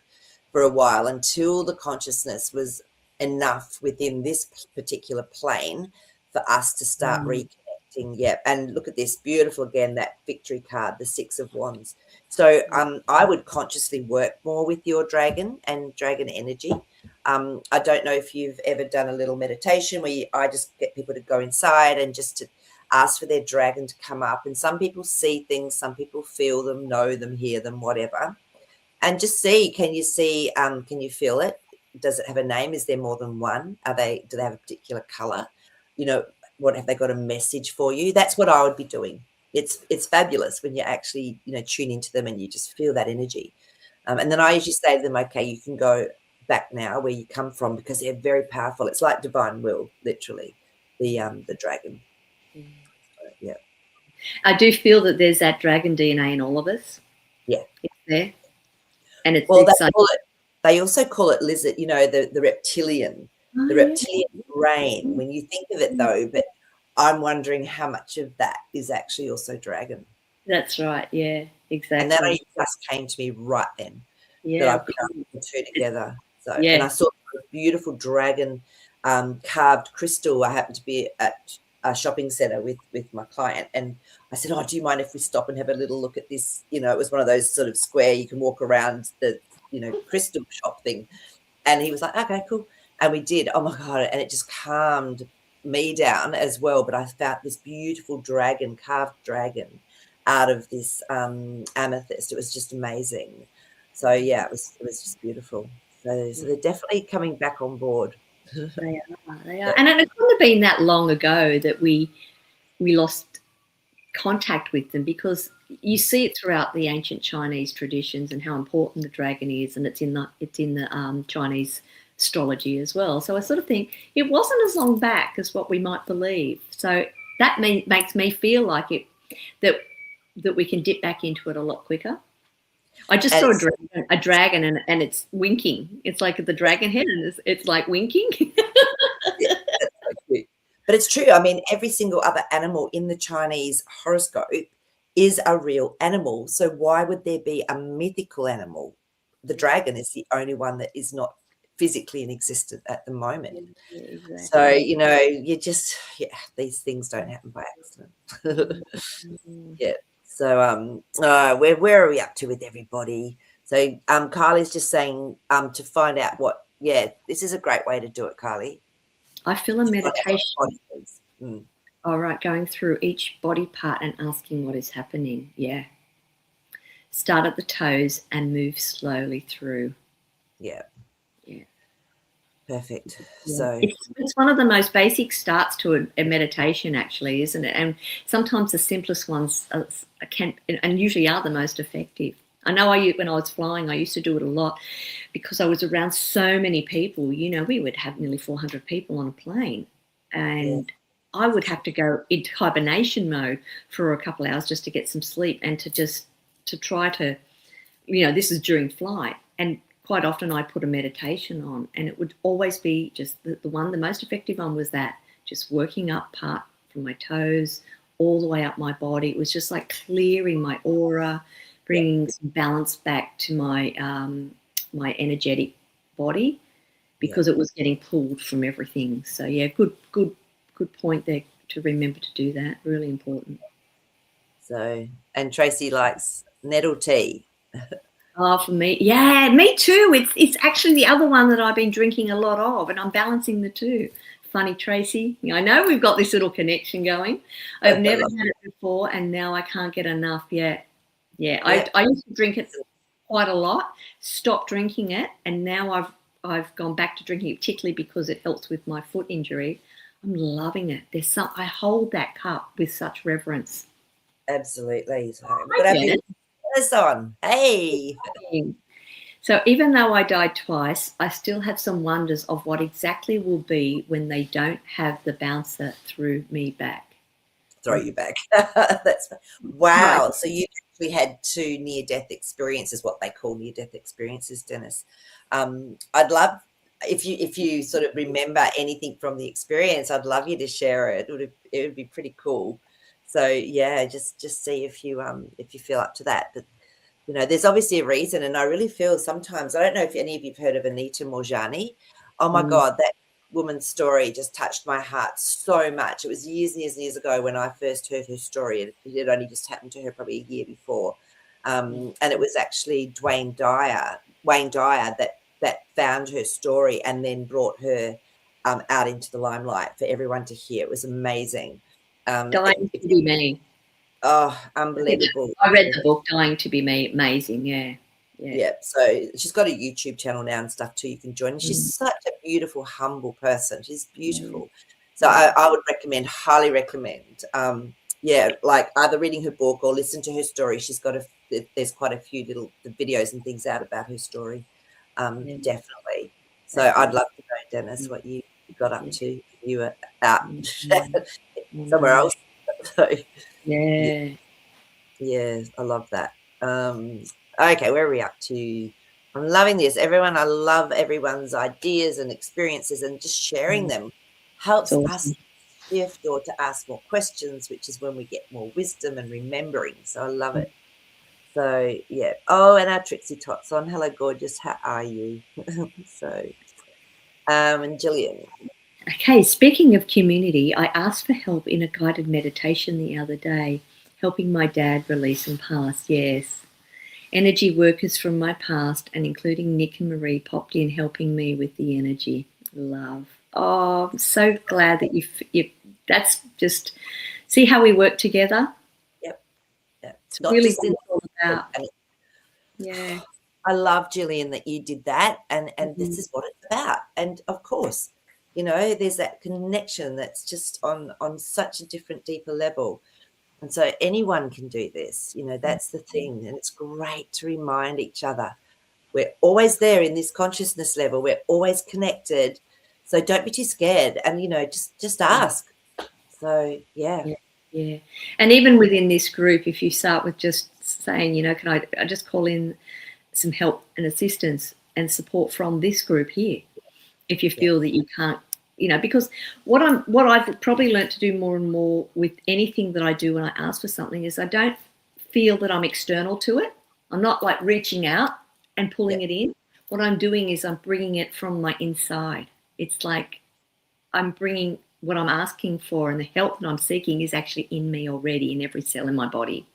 for a while until the consciousness was enough within this particular plane for us to start reconnecting. Yeah. And look at this, beautiful again, that victory card, the 6 of Wands. So I would consciously work more with your dragon and dragon energy. I don't know if you've ever done a little meditation where I just get people to go inside and just to ask for their dragon to come up. And some people see things, some people feel them, know them, hear them, whatever. And just see, can you feel it? Does it have a name? Is there more than one? Do they have a particular color? What have they got a message for you? That's what I would be doing. It's fabulous when you actually, tune into them and you just feel that energy. And then I usually say to them, okay, you can go back now where you come from, because they're very powerful. It's like divine will, literally, the dragon. Yeah. I do feel that there's that dragon DNA in all of us. Yeah. It's there. And it's they also call it lizard, the reptilian, the reptilian brain, when you think of it though, but I'm wondering how much of that is actually also dragon. That's right. Yeah, exactly. And that just came to me right then. Yeah. That I put the two together. So, and I saw a beautiful dragon carved crystal. I happened to be at a shopping centre with my client, and I said, do you mind if we stop and have a little look at this? It was one of those sort of square, you can walk around the, crystal shop thing. And he was like, okay, cool. And we did. Oh my God. And it just calmed me down as well. But I found this beautiful carved dragon out of this amethyst. It was just amazing. So yeah, it was just beautiful. So they're definitely coming back on board. They are. And it couldn't have been that long ago that we lost contact with them, because you see it throughout the ancient Chinese traditions and how important the dragon is, and it's in the Chinese astrology as well. So I sort of think it wasn't as long back as what we might believe. So that makes me feel like that we can dip back into it a lot quicker. I just saw a dragon and it's winking. It's like the dragon head, and it's like winking. Yeah, that's so cute. But it's true. I mean, every single other animal in the Chinese horoscope is a real animal. So why would there be a mythical animal? The dragon is the only one that is not physically in existence at the moment. Yeah, exactly. So, these things don't happen by accident. Yeah. So where are we up to with everybody? So Kylie's just saying to find out this is a great way to do it, Kylie. I feel a meditation. All right, going through each body part and asking what is happening. Yeah. Start at the toes and move slowly through. Yeah. Yeah. Perfect. Yeah. So it's one of the most basic starts to a meditation, actually, isn't it? And sometimes the simplest ones can and usually are the most effective. I know when I was flying, I used to do it a lot because I was around so many people. We would have nearly 400 people on a plane, and I would have to go into hibernation mode for a couple of hours just to get some sleep and to try to, this is during flight. And quite often I put a meditation on, and it would always be just the most effective one was that, just working up part from my toes all the way up my body. It was just like clearing my aura, bringing some balance back to my my energetic body, because it was getting pulled from everything. So yeah, good point there to remember to do that. Really important. So, and Tracy likes nettle tea. Oh, for me, yeah, me too. It's actually the other one that I've been drinking a lot of, and I'm balancing the two. Funny, Tracy. I know we've got this little connection going. I've never had it before, and now I can't get enough yet. Yeah, I used to drink it quite a lot. Stopped drinking it, and now I've gone back to drinking it, particularly because it helps with my foot injury. I'm loving it. I hold that cup with such reverence. Absolutely. So we've got our business on. Hey. So even though I died twice, I still have some wonders of what exactly will be when they don't have the bouncer through me back. Throw you back. That's wow. Right. So you actually had 2 near-death experiences, what they call near-death experiences, Dennis. I'd love if you sort of remember anything from the experience. I'd love you to share it. It would be pretty cool. So yeah, just see if you feel up to that. But you know, there's obviously a reason, and I really feel sometimes, I don't know if any of you've heard of Anita Moorjani. Oh my God, that woman's story just touched my heart so much. It was years and years and years ago when I first heard her story. It had only just happened to her probably a year before. And it was actually Wayne Dyer that found her story and then brought her out into the limelight for everyone to hear. It was amazing. Dying to be me. Oh, unbelievable. I read the book, Dying to be Me. Amazing, yeah. So she's got a YouTube channel now and stuff too. You can join. She's such a beautiful, humble person. She's beautiful. So I would highly recommend, like either reading her book or listen to her story. There's quite a few little videos and things out about her story. Definitely. So I'd love to know, Dennis, what you got up to. You were out somewhere else. So, yeah, I love that. Okay, where are we up to? I'm loving this. I love everyone's ideas and experiences, and just sharing them helps us shift or to ask more questions, which is when we get more wisdom and remembering. So I love it. So yeah. Oh, and our Trixie Tots on. Hello, gorgeous. How are you? And Gillian. Okay, speaking of community, I asked for help in a guided meditation the other day, helping my dad release some past. Yes. Energy workers from my past, and including Nick and Marie, popped in helping me with the energy. Love. Oh, I'm so glad that you that's just, see how we work together? Yep. It's not really what it's all about. Yeah. I love, Gillian, that you did that, and this is what it's about. And of course, you know, there's that connection that's just on such a different, deeper level. And so anyone can do this, you know, that's the thing. And it's great to remind each other. We're always there in this consciousness level. We're always connected. So don't be too scared. And, you know, just ask. So, yeah. And even within this group, if you start with just saying, you know, can I just call in some help and assistance and support from this group here, if you feel that you can't, you know, because what I've probably learned to do more and more with anything that I do when I ask for something is I don't feel that I'm external to it. I'm not like reaching out and pulling it in. What I'm doing is I'm bringing it from my inside. It's like I'm bringing what I'm asking for, and the help that I'm seeking is actually in me already, in every cell in my body.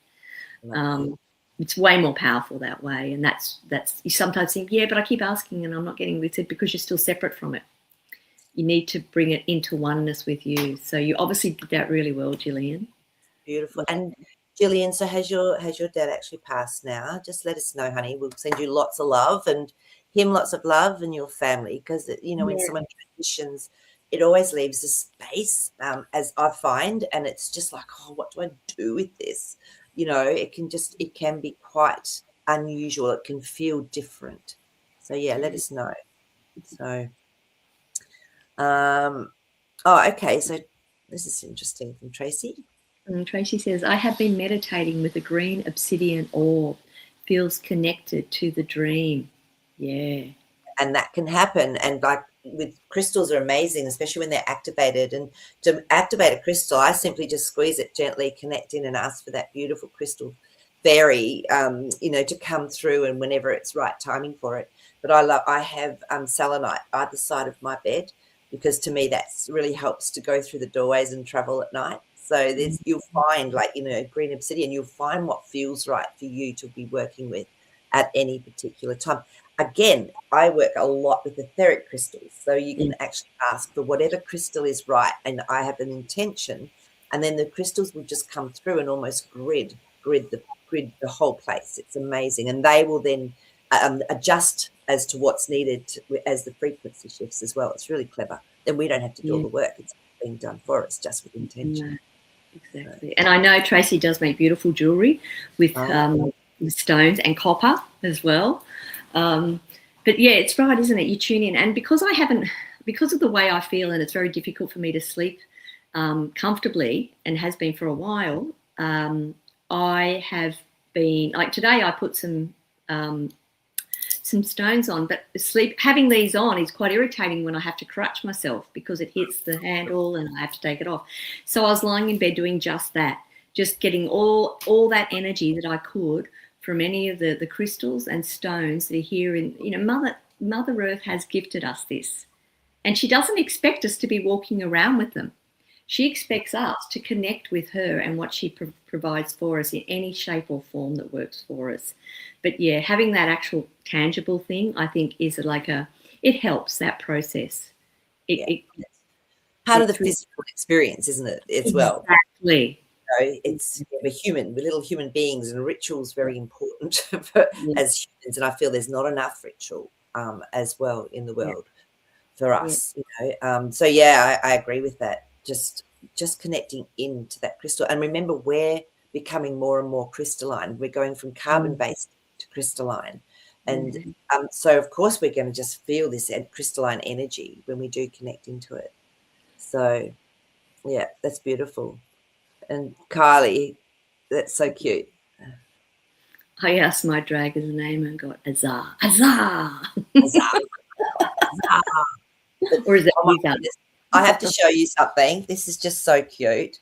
It's way more powerful that way. And that's you sometimes think, yeah, but I keep asking and I'm not getting with it, because you're still separate from it. You need to bring it into oneness with you. So you obviously did that really well, Gillian. Beautiful. And Gillian, so has your dad actually passed now? Just let us know, honey. We'll send you lots of love, and him lots of love, and your family, because, you know, when someone transitions, it always leaves a space, as I find, and it's just like, oh, what do I do with this? You know, it can be quite unusual. It can feel different. So yeah, let us know. So okay, so this is interesting from Tracy. Tracy says, I have been meditating with a green obsidian orb. Feels connected to the dream. Yeah. and that can happen. And like with crystals are amazing, especially when they're activated. And to activate a crystal, I simply just squeeze it gently, connect in, and ask for that beautiful crystal fairy, to come through, and whenever it's right timing for it. But I have selenite either side of my bed, because to me that's really helps to go through the doorways and travel at night. So you'll find, like, green obsidian, you'll find what feels right for you to be working with at any particular time. Again, I work a lot with etheric crystals, so you can actually ask for whatever crystal is right, and I have an intention, and then the crystals will just come through and almost grid the whole place. It's amazing, and they will then adjust as to what's needed as the frequency shifts as well. It's really clever. Then we don't have to do all the work. It's being done for us, just with intention. Exactly. And I know Tracy does make beautiful jewelry with stones and copper as well. But yeah, it's right, isn't it? You tune in, and because of the way I feel, and it's very difficult for me to sleep comfortably, and has been for a while. I have been, like today, I put some stones on, but having these on is quite irritating when I have to crutch myself, because it hits the handle and I have to take it off. So I was lying in bed doing just that, just getting all that energy that I could from any of the crystals and stones that are here. In Mother Earth has gifted us this, and she doesn't expect us to be walking around with them. She expects us to connect with her and what she provides for us in any shape or form that works for us. But yeah, having that actual tangible thing, I think, is it helps that process. It's part of the physical experience, isn't it, as well? Exactly. We're human, we're little human beings, and ritual's very important as humans. And I feel there's not enough ritual as well in the world for us. So yeah, I agree with that. Just connecting into that crystal, and remember, we're becoming more and more crystalline. We're going from carbon-based to crystalline, and so of course we're going to just feel this crystalline energy when we do connect into it. So yeah, that's beautiful. And Kylie, that's so cute. I asked my dragon's name and got Azar. Azar. Azar. Or is it I have to show you something. This is just so cute.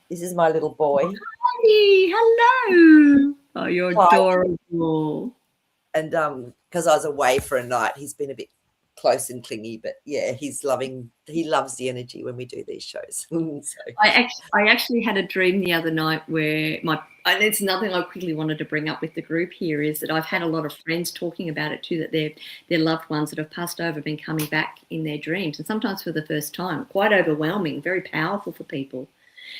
This is my little boy. Hi, hello. Oh, you're adorable. And because I was away for a night, he's been a bit close and clingy, but yeah, he loves the energy when we do these shows. So. I actually had a dream the other night where it's another thing I quickly wanted to bring up with the group here, is that I've had a lot of friends talking about it too, that their loved ones that have passed over have been coming back in their dreams, and sometimes for the first time. Quite overwhelming, very powerful for people.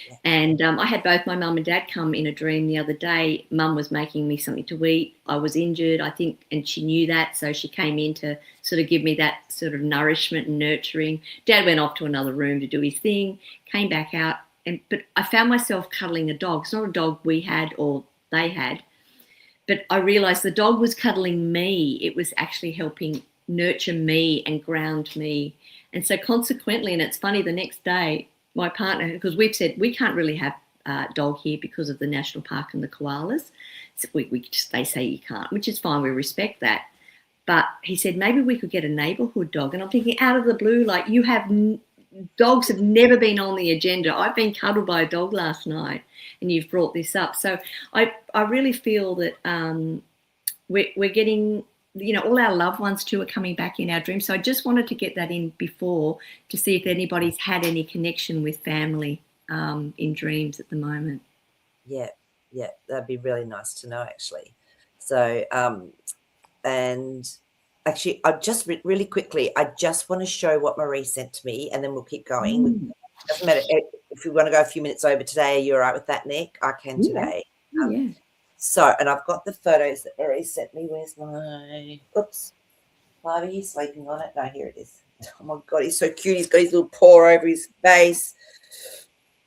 Yeah. And I had both my mum and dad come in a dream the other day. Mum was making me something to eat. I was injured, I think, and she knew that, so she came in to sort of give me that sort of nourishment and nurturing. Dad went off to another room to do his thing, came back out, but I found myself cuddling a dog. It's not a dog we had or they had, but I realised the dog was cuddling me. It was actually helping nurture me and ground me. And so consequently, and it's funny, the next day, my partner, because we've said we can't really have a dog here because of the national park and the koalas. So they say you can't, which is fine. We respect that. But he said, maybe we could get a neighbourhood dog. And I'm thinking, out of the blue, like, dogs have never been on the agenda. I've been cuddled by a dog last night, and you've brought this up. So I really feel that we're getting, all our loved ones too are coming back in our dreams. So I just wanted to get that in before, to see if anybody's had any connection with family in dreams at the moment. Yeah, that'd be really nice to know, actually. So, and actually, I just really quickly, I just want to show what Marie sent to me, and then we'll keep going. Doesn't matter if we want to go a few minutes over today. Are you all right with that, Nick? I can today. Yeah. So, and I've got the photos that Marie sent me. Where's my, Bobby, he's sleeping on it. No, here it is. Oh my God, he's so cute. He's got his little paw over his face.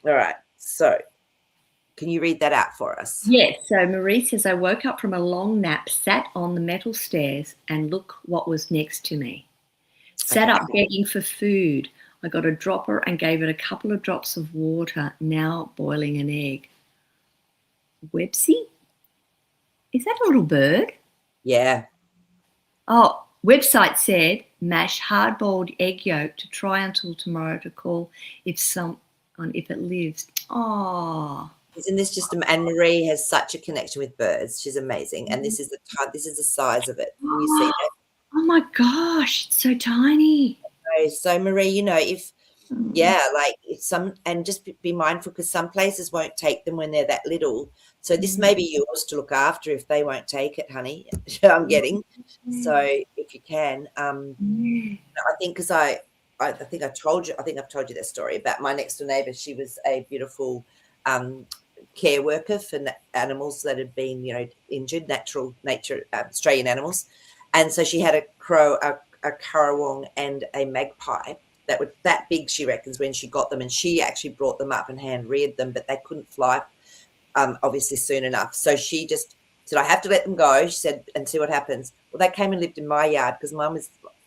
All right. So, can you read that out for us? Yes. So Marie says, I woke up from a long nap, sat on the metal stairs, and look what was next to me. Sat up begging for food. I got a dropper and gave it a couple of drops of water, now boiling an egg. Websy? Is that a little bird? Yeah. Oh, Website said mash hard-boiled egg yolk to try until tomorrow to call if it lives. Oh, Isn't this just? And Marie has such a connection with birds. She's amazing, and this is the size of it. Can you see that? oh my gosh, it's so tiny. So Marie, if and just be mindful, because some places won't take them when they're that little. So this may be yours to look after if they won't take it, honey. I'm getting. So if you can, I think, because I think I've told you that story about my next door neighbour. She was a beautiful care worker for animals that had been, injured, nature Australian animals, and so she had a crow, a currawong, and a magpie that were that big, she reckons, when she got them, and she actually brought them up and hand reared them, but they couldn't fly obviously soon enough. So she just said, I have to let them go, she said, and see what happens. Well, they came and lived in my yard, because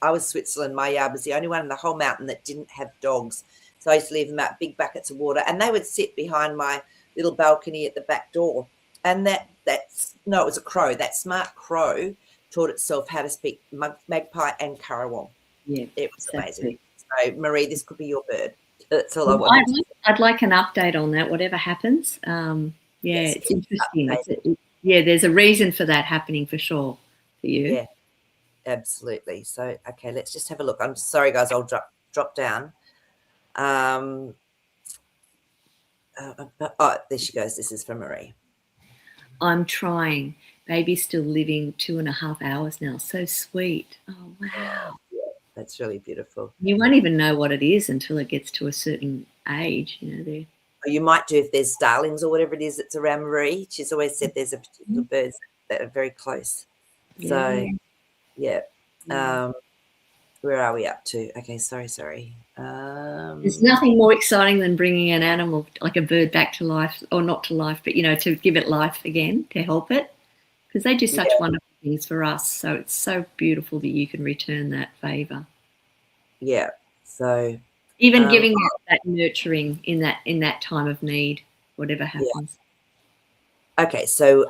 I was Switzerland. My yard was the only one in the whole mountain that didn't have dogs. So I used to leave them out big buckets of water, and they would sit behind my little balcony at the back door. And it was a crow. That smart crow taught itself how to speak magpie and currawong. Yeah, it was amazing. So Marie, this could be your bird. That's all I want. I'd like an update on that, whatever happens. Yes, it's interesting. There's a reason for that happening for sure for you. Yeah, absolutely. So, okay, let's just have a look. I'm sorry, guys. I'll drop down. There she goes. This is for Marie. I'm trying. Baby's still living 2.5 hours now. So sweet. Oh, wow. Yeah, that's really beautiful. You won't even know what it is until it gets to a certain age, You might do if there's starlings or whatever it is that's around Marie. She's always said there's a particular birds that are very close. Yeah. So, yeah. Where are we up to? Okay, sorry. There's nothing more exciting than bringing an animal, like a bird, back to life, or not to life, but, to give it life again, to help it, because they do such wonderful things for us. So it's so beautiful that you can return that favour. Yeah. So even giving that nurturing in that time of need, whatever happens. Yeah. Okay, so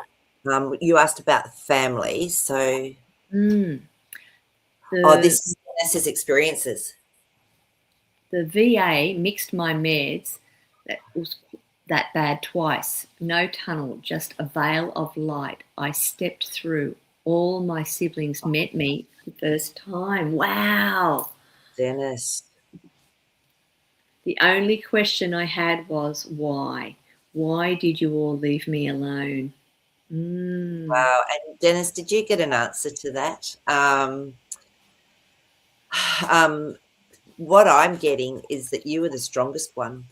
you asked about family. So this is Vanessa's experiences. The VA mixed my meds. That was that bad twice. No tunnel, just a veil of light. I stepped through. All my siblings met me for the first time. Wow. Dennis. The only question I had was why? Why did you all leave me alone? Wow. And Dennis, did you get an answer to that? What I'm getting is that you were the strongest one.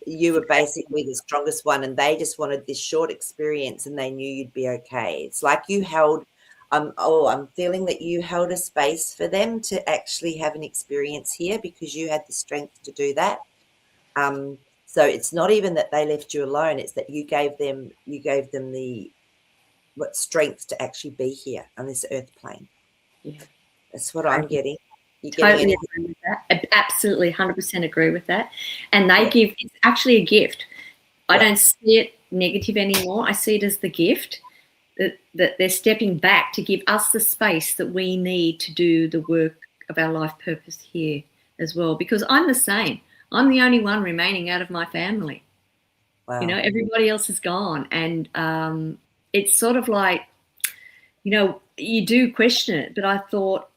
You were basically the strongest one, and they just wanted this short experience, and they knew you'd be okay. It's like you held, I'm feeling that you held a space for them to actually have an experience here, because you had the strength to do that. So it's not even that they left you alone; it's that you gave them the strength to actually be here on this earth plane. Yeah, that's what I'm getting. Totally agree with that. Absolutely, 100% agree with that. And it's actually a gift. I don't see it negative anymore. I see it as the gift that they're stepping back to give us the space that we need to do the work of our life purpose here as well. Because I'm the same. I'm the only one remaining out of my family. Wow. Everybody else is gone. And it's sort of like, you do question it. But I thought,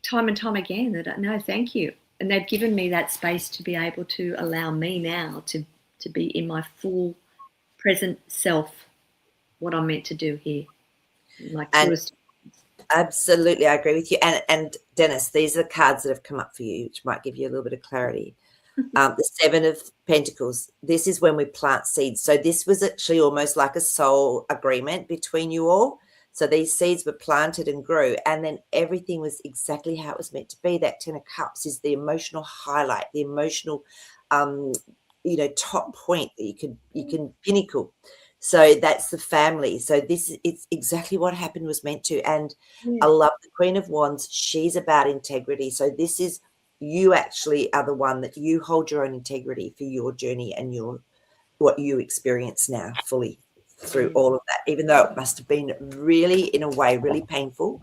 time and time again, that no, thank you. And they've given me that space to be able to allow me now to be in my full present self, what I'm meant to do here. Absolutely, I agree with you. And Dennis, these are the cards that have come up for you, which might give you a little bit of clarity. The Seven of Pentacles. This is when we plant seeds. So this was actually almost like a soul agreement between you all. So these seeds were planted and grew, and then everything was exactly how it was meant to be. That 10 of Cups is the emotional highlight, the emotional, top point that you can pinnacle. So that's the family. So it's exactly what happened was meant to. And I love the Queen of Wands. She's about integrity. So this is, you actually are the one that you hold your own integrity for your journey and what you experience now fully through all of that, even though it must have been really, in a way, really painful.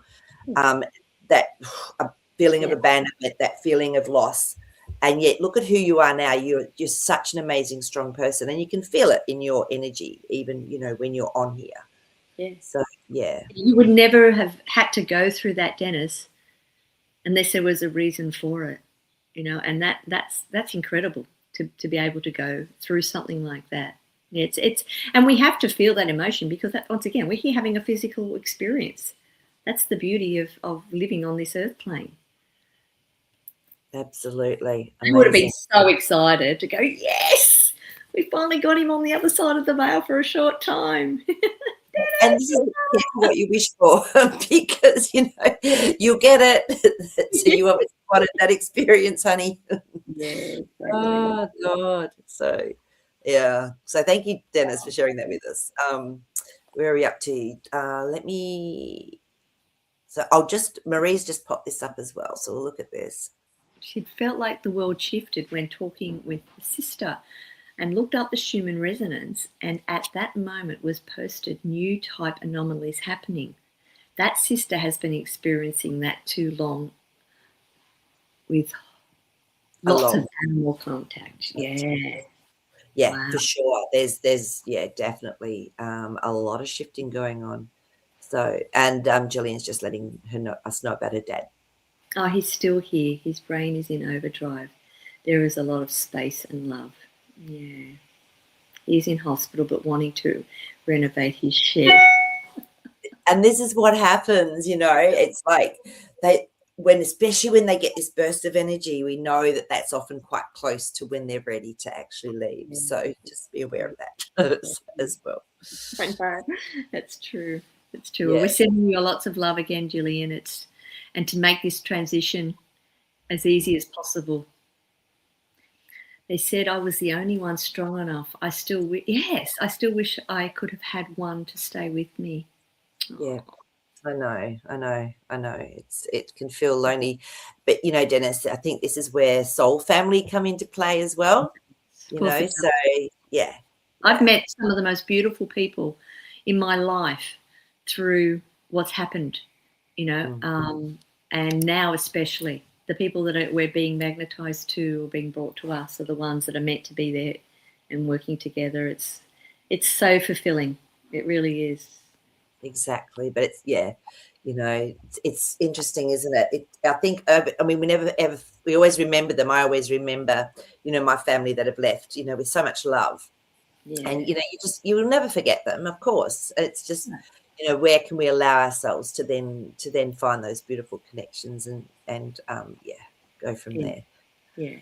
that a feeling of Yeah. abandonment, that feeling of loss. And yet look at who you are now. You're such an amazing, strong person, and you can feel it in your energy, even, you know, when you're on here. Yeah. So, yeah. You would never have had to go through that, Dennis, unless there was a reason for it, you know, and that's incredible to be able to go through something like that. It's and we have to feel that emotion because that, once again, we're here having a physical experience. That's the beauty of living on this earth plane. Absolutely. I would have been Amazing. so excited to go, yes, we finally got him on the other side of the veil for a short time. And this is what you wish for, because, you know, you'll get it. So you obviously wanted that experience, honey. Yeah. Oh, God. So, yeah. So thank you, Dennis, for sharing that with us. Where are we up to? Marie's just popped this up as well. So we'll look at this. She'd felt like the world shifted when talking with the sister and looked up the Schumann resonance, and at that moment was posted new type anomalies happening. That sister has been experiencing that too long with lots of animal contact. Yeah. Yeah, Wow. for sure. There's definitely a lot of shifting going on. So, and Gillian's just letting us know about her dad. Oh, he's still here. His brain is in overdrive. There is a lot of space and love. Yeah. He's in hospital but wanting to renovate his shed. And this is what happens, you know. It's like especially when they get this burst of energy, we know that that's often quite close to when they're ready to actually leave. Yeah. So just be aware of that as well. That's true. That's true. Yeah. We're sending you lots of love again, Gillian. And to make this transition as easy as possible. They said I was the only one strong enough. I still wish I could have had one to stay with me. Yeah. I know. It can feel lonely, but you know, Dennis, I think this is where soul family come into play as well. You know, so yeah. I've met some of the most beautiful people in my life through what's happened, you know, and now especially the people that we're being magnetized to or being brought to us are the ones that are meant to be there and working together. It's so fulfilling. It really is. Exactly, but it's interesting, isn't it? I think, I mean, we always remember them. I always remember, you know, my family that have left, you know, with so much love. Yeah. And, you know, you will never forget them, of course. It's just, you know, where can we allow ourselves to then find those beautiful connections and go from there. Yeah.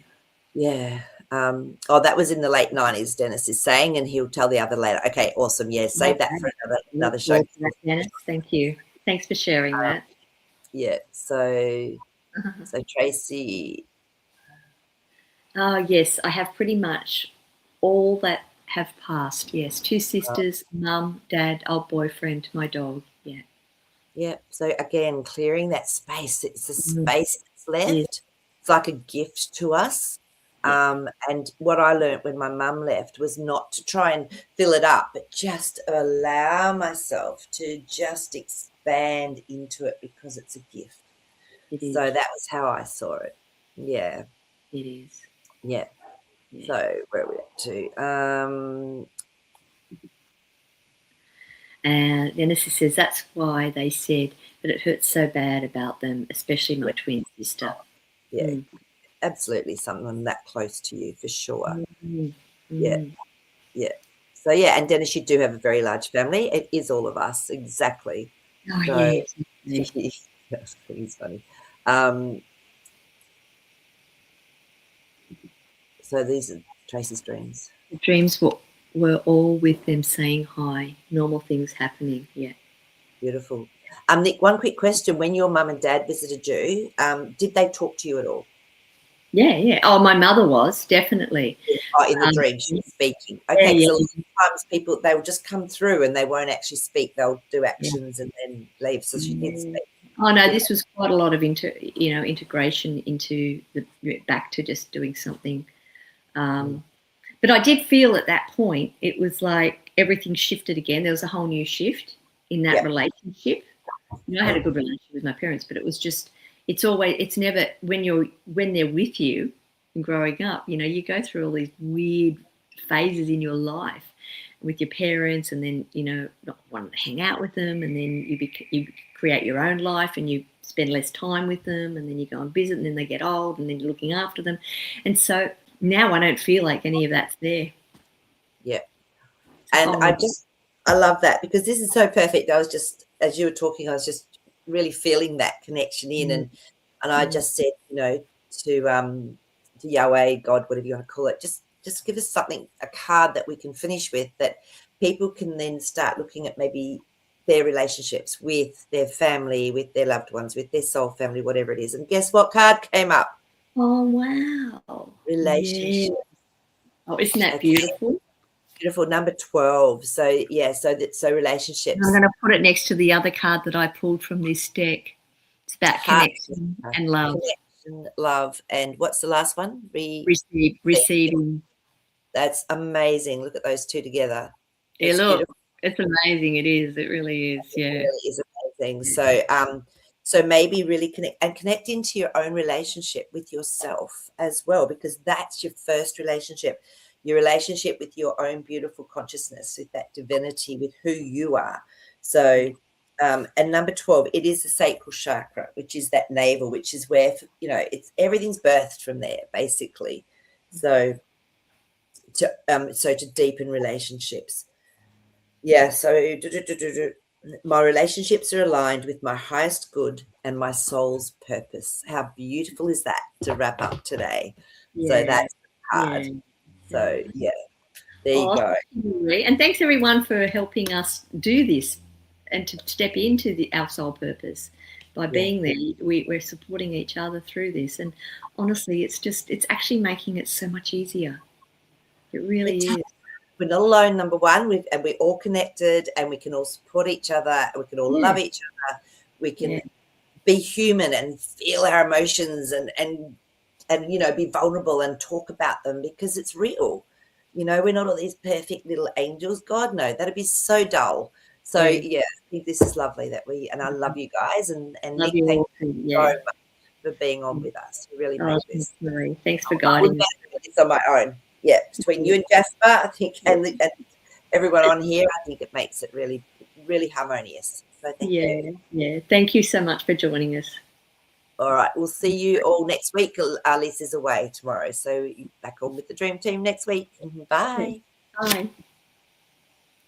Yeah. That was in the late 90s, Dennis is saying, and he'll tell the other later. Okay, awesome. Yeah, save that for another show. Dennis, thank you. Thanks for sharing that. Yeah, so Tracy. Oh, yes, I have pretty much all that have passed. Yes, 2 sisters, mum, dad, old boyfriend, my dog. Yeah. Yeah, so again, clearing that space. It's a space that's left. Yeah. It's like a gift to us. And what I learned when my mum left was not to try and fill it up, but just allow myself to just expand into it because it's a gift. So that was how I saw it. Yeah. It is. Yeah. So where are we up to? And Dennis says that's why they said that it hurts so bad about them, especially my twin sister. Yeah. Absolutely, someone that close to you for sure. Yeah. So yeah, and Dennis, you do have a very large family. It is all of us, exactly. Oh, so, yeah. He's funny. So these are Tracy's dreams. The dreams were all with them saying hi, normal things happening. Yeah. Beautiful. Nick, one quick question: when your mum and dad visited you, did they talk to you at all? Yeah. Oh, my mother was, definitely. Oh, in the dream, she was speaking. Okay, so sometimes people, they will just come through and they won't actually speak. They'll do actions and then leave. So she did speak. Oh, no, this was quite a lot of integration into back to just doing something. But I did feel at that point, it was like everything shifted again. There was a whole new shift in that relationship. I had a good relationship with my parents, but it was just, it's never, when they're with you and growing up, you go through all these weird phases in your life with your parents, and then, not wanting to hang out with them, and then you create your own life and you spend less time with them, and then you go and visit, and then they get old, and then you're looking after them. And so now I don't feel like any of that's there. Yeah. And I love that, because this is so perfect. I was just, as you were talking, I was just really feeling that connection in, and I just said, to Yahweh, God, whatever you want to call it, just give us something, a card that we can finish with, that people can then start looking at maybe their relationships with their family, with their loved ones, with their soul family, whatever it is. And guess what card came up? Oh, wow. Relationship. Yeah. Oh, isn't that beautiful? Beautiful. Number 12. So yeah, so relationships. I'm going to put it next to the other card that I pulled from this deck. It's about connection and love. Connection, love, and what's the last one? Receiving. That's amazing. Look at those two together. Yeah, look, beautiful. It's amazing. It is. It really is. Yeah, it really is amazing. So maybe really connect into your own relationship with yourself as well, because that's your first relationship. Your relationship with your own beautiful consciousness, with that divinity, with who you are. So, and number 12, it is the sacral chakra, which is that navel, which is where, it's everything's birthed from there, basically. So to deepen relationships. Yeah. So my relationships are aligned with my highest good and my soul's purpose. How beautiful is that to wrap up today? Yeah. So that's hard. Yeah. So, yeah, there you go. And thanks, everyone, for helping us do this and to step into our soul purpose by being there. We're supporting each other through this. And honestly, it's actually making it so much easier. It really is. We're not alone, number one, and we're all connected, and we can all support each other. We can all love each other. We can be human and feel our emotions and be vulnerable and talk about them, because it's real. We're not all these perfect little angels. God, no, that'd be so dull. So yeah, I think this is lovely and I love you guys, and love Nick, thank you so much for being on with us. You really make this. Thanks for guiding me. It's on my own. Yeah, between you and Jasper, I think, and everyone on here, I think it makes it really, really harmonious. So thank you. Yeah. Thank you so much for joining us. All right, we'll see you all next week. Lisa's away tomorrow, so back on with the Dream Team next week. Bye. Bye.